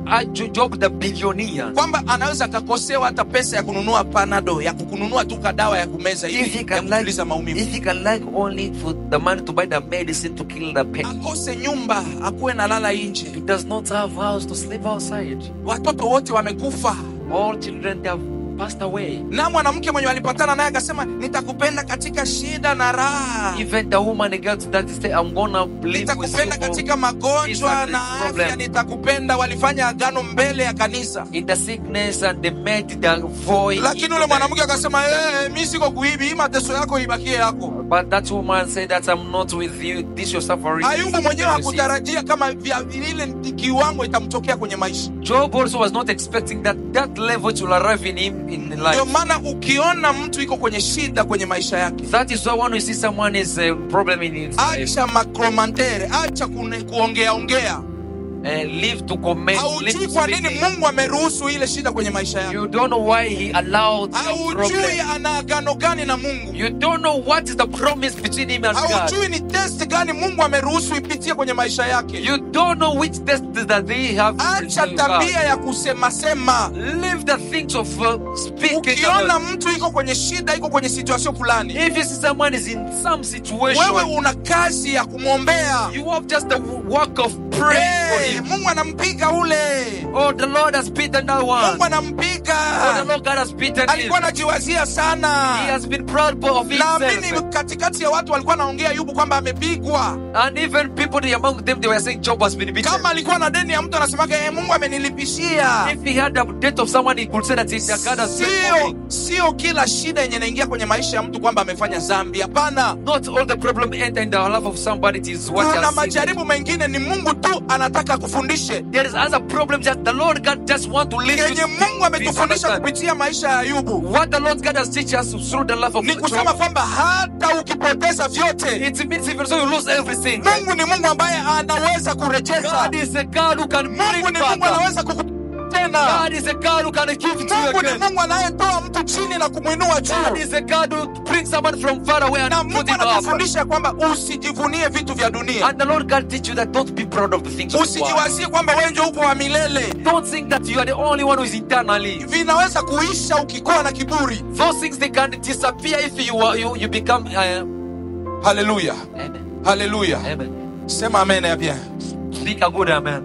Job the billionaire? kwamba anaweza akakosewa hata pesa ya kununua panado, ya kukununua tu kadawa ya kumeza If he ili ya can kutuliza maumivu. if he can like only for the money to buy the medicine to kill the pain. Akose nyumba, akuwe na lala nje. He does not have house to sleep outside. Watoto wote wamekufa. All children, they have passed away. Na mwanamke mwenye walipatana naye akasema nitakupenda katika shida na raha. Even the woman got that say, I'm gonna live with you. Nitakupenda katika magonjwa na afya, nitakupenda. Walifanya agano mbele ya kanisa. In the sickness and they met the void. Lakini ule mwanamke akasema mimi siko kuibi, hii mateso yako ibakie yako. But that woman said that I'm not with you. This your suffering. Ayubu mwenyewe hakutarajia kama ile kiwango itamtokea kwenye maisha. Job also was not expecting that level to arrive in him in life. Ndio maana ukiona mtu iko kwenye shida kwenye maisha yake, That is why when you see someone is a problem in his life, acha makromantere, acha kuongea ongea. live to comment. Haujui kwa nini Mungu ameruhusu ile shida kwenye maisha yako. You don't know why he allowed the Haujui problem. ana agano gani na Mungu. You don't know what is the promise between him and God. Haujui ni test gani Mungu ameruhusu ipitie kwenye maisha yake. You don't know which test that they have. Acha tabia ya kusema sema. Leave the things of speaking. Ukiona mtu iko kwenye shida, iko kwenye situation fulani, If you see someone is in some situation, wewe una kazi ya kumwombea. you have just the work of praying for him. Mungu anampiga ule. Oh, the Lord has beaten that one. Mungu anampiga. Oh, the Lord God has beaten him. Alikuwa anajiwazia sana. He has been proud of Naamini himself. katikati ya watu walikuwa naongea Ayubu kwamba amepigwa. And even people among them, they were saying Job has been beaten. Kama alikuwa na deni ya mtu anasemaga Mungu amenilipishia. If he had the death of someone, he could say that God has paid. Sio kila shida yenye inaingia kwenye maisha ya mtu kwamba amefanya dhambi. Hapana. Not all the problem enter in the life of somebody. It is what he Kuna has seen. majaribu mengine ni Mungu tu anataka kufundishe. There is other problem that the Lord God just want to lead you Yenye to Mungu ametufundisha understand. kupitia maisha ya Ayubu What the Lord God has teach us through the life of ni kusema Job. kwamba hata ukipoteza vyote, It means even so you lose everything. Mungu ni Mungu ambaye anaweza kurejesha. God is a God who can Mungu bring ni Mungu back. anaweza tena. God is a God who can give it to you Mungu ni again. Mungu anayetoa mtu chini na kumwinua God juu. is a God who brings someone from far away Na and put Mungu him up. anatufundisha kwamba usijivunie vitu vya dunia. And the Lord God teach you that don't be proud of the things of the world. Usijiwazie kwamba wewe ndio uko wa milele. Don't think that you are the only one who is eternally. Vinaweza kuisha ukikuwa na kiburi. Those things, they can disappear if you become. Haleluya. Amen. Haleluya. Amen. Sema amen ya bien. Speak a good amen.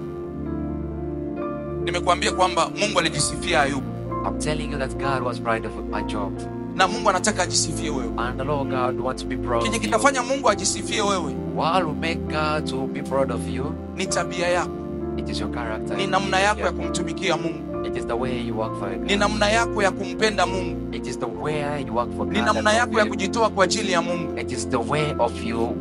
Nimekuambia kwamba Mungu alijisifia Ayubu. I'm telling you that God was proud of my job. Na Mungu anataka ajisifie wewe. And the Lord God wants to be proud Kile of you. kitafanya Mungu ajisifie wewe What will make God to be proud of you? ni tabia yako. It is your character. Ni namna yako ya kumtumikia Mungu. It is the way you work for God. Ni namna yako ya kumpenda Mungu. It is the way you work for God. Ni namna yako ya kujitoa kwa ajili ya Mungu. It is the way of you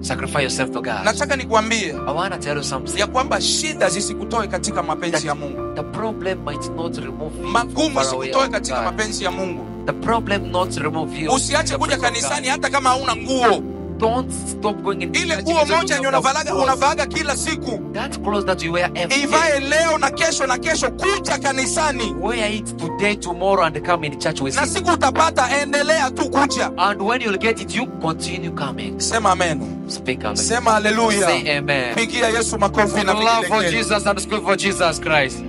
sacrifice yourself to God. Nataka nikuambie I want to tell you something. ya kwamba shida zisikutoe katika mapenzi ya Mungu. The problem might not remove you from Magumu far away isikutoe of katika God. mapenzi ya Mungu. The problem not remove you. Usiache from kuja the presence of kanisani God. hata kama hauna nguo. Don't stop going in Ile church nguo because moja you yenye don't have unavaaga kila siku. that clothes that you wear every Ivae day. leo na kesho kuja kanisani. Wear it today, tomorrow, and come in church with Na it. siku utapata, endelea tu kuja. And when you'll get it, you continue coming. Sema amen. Speak amen. Sema haleluya. Say amen. Pigia Yesu makofi na Love for vigelegele. Jesus and scream for Jesus Christ.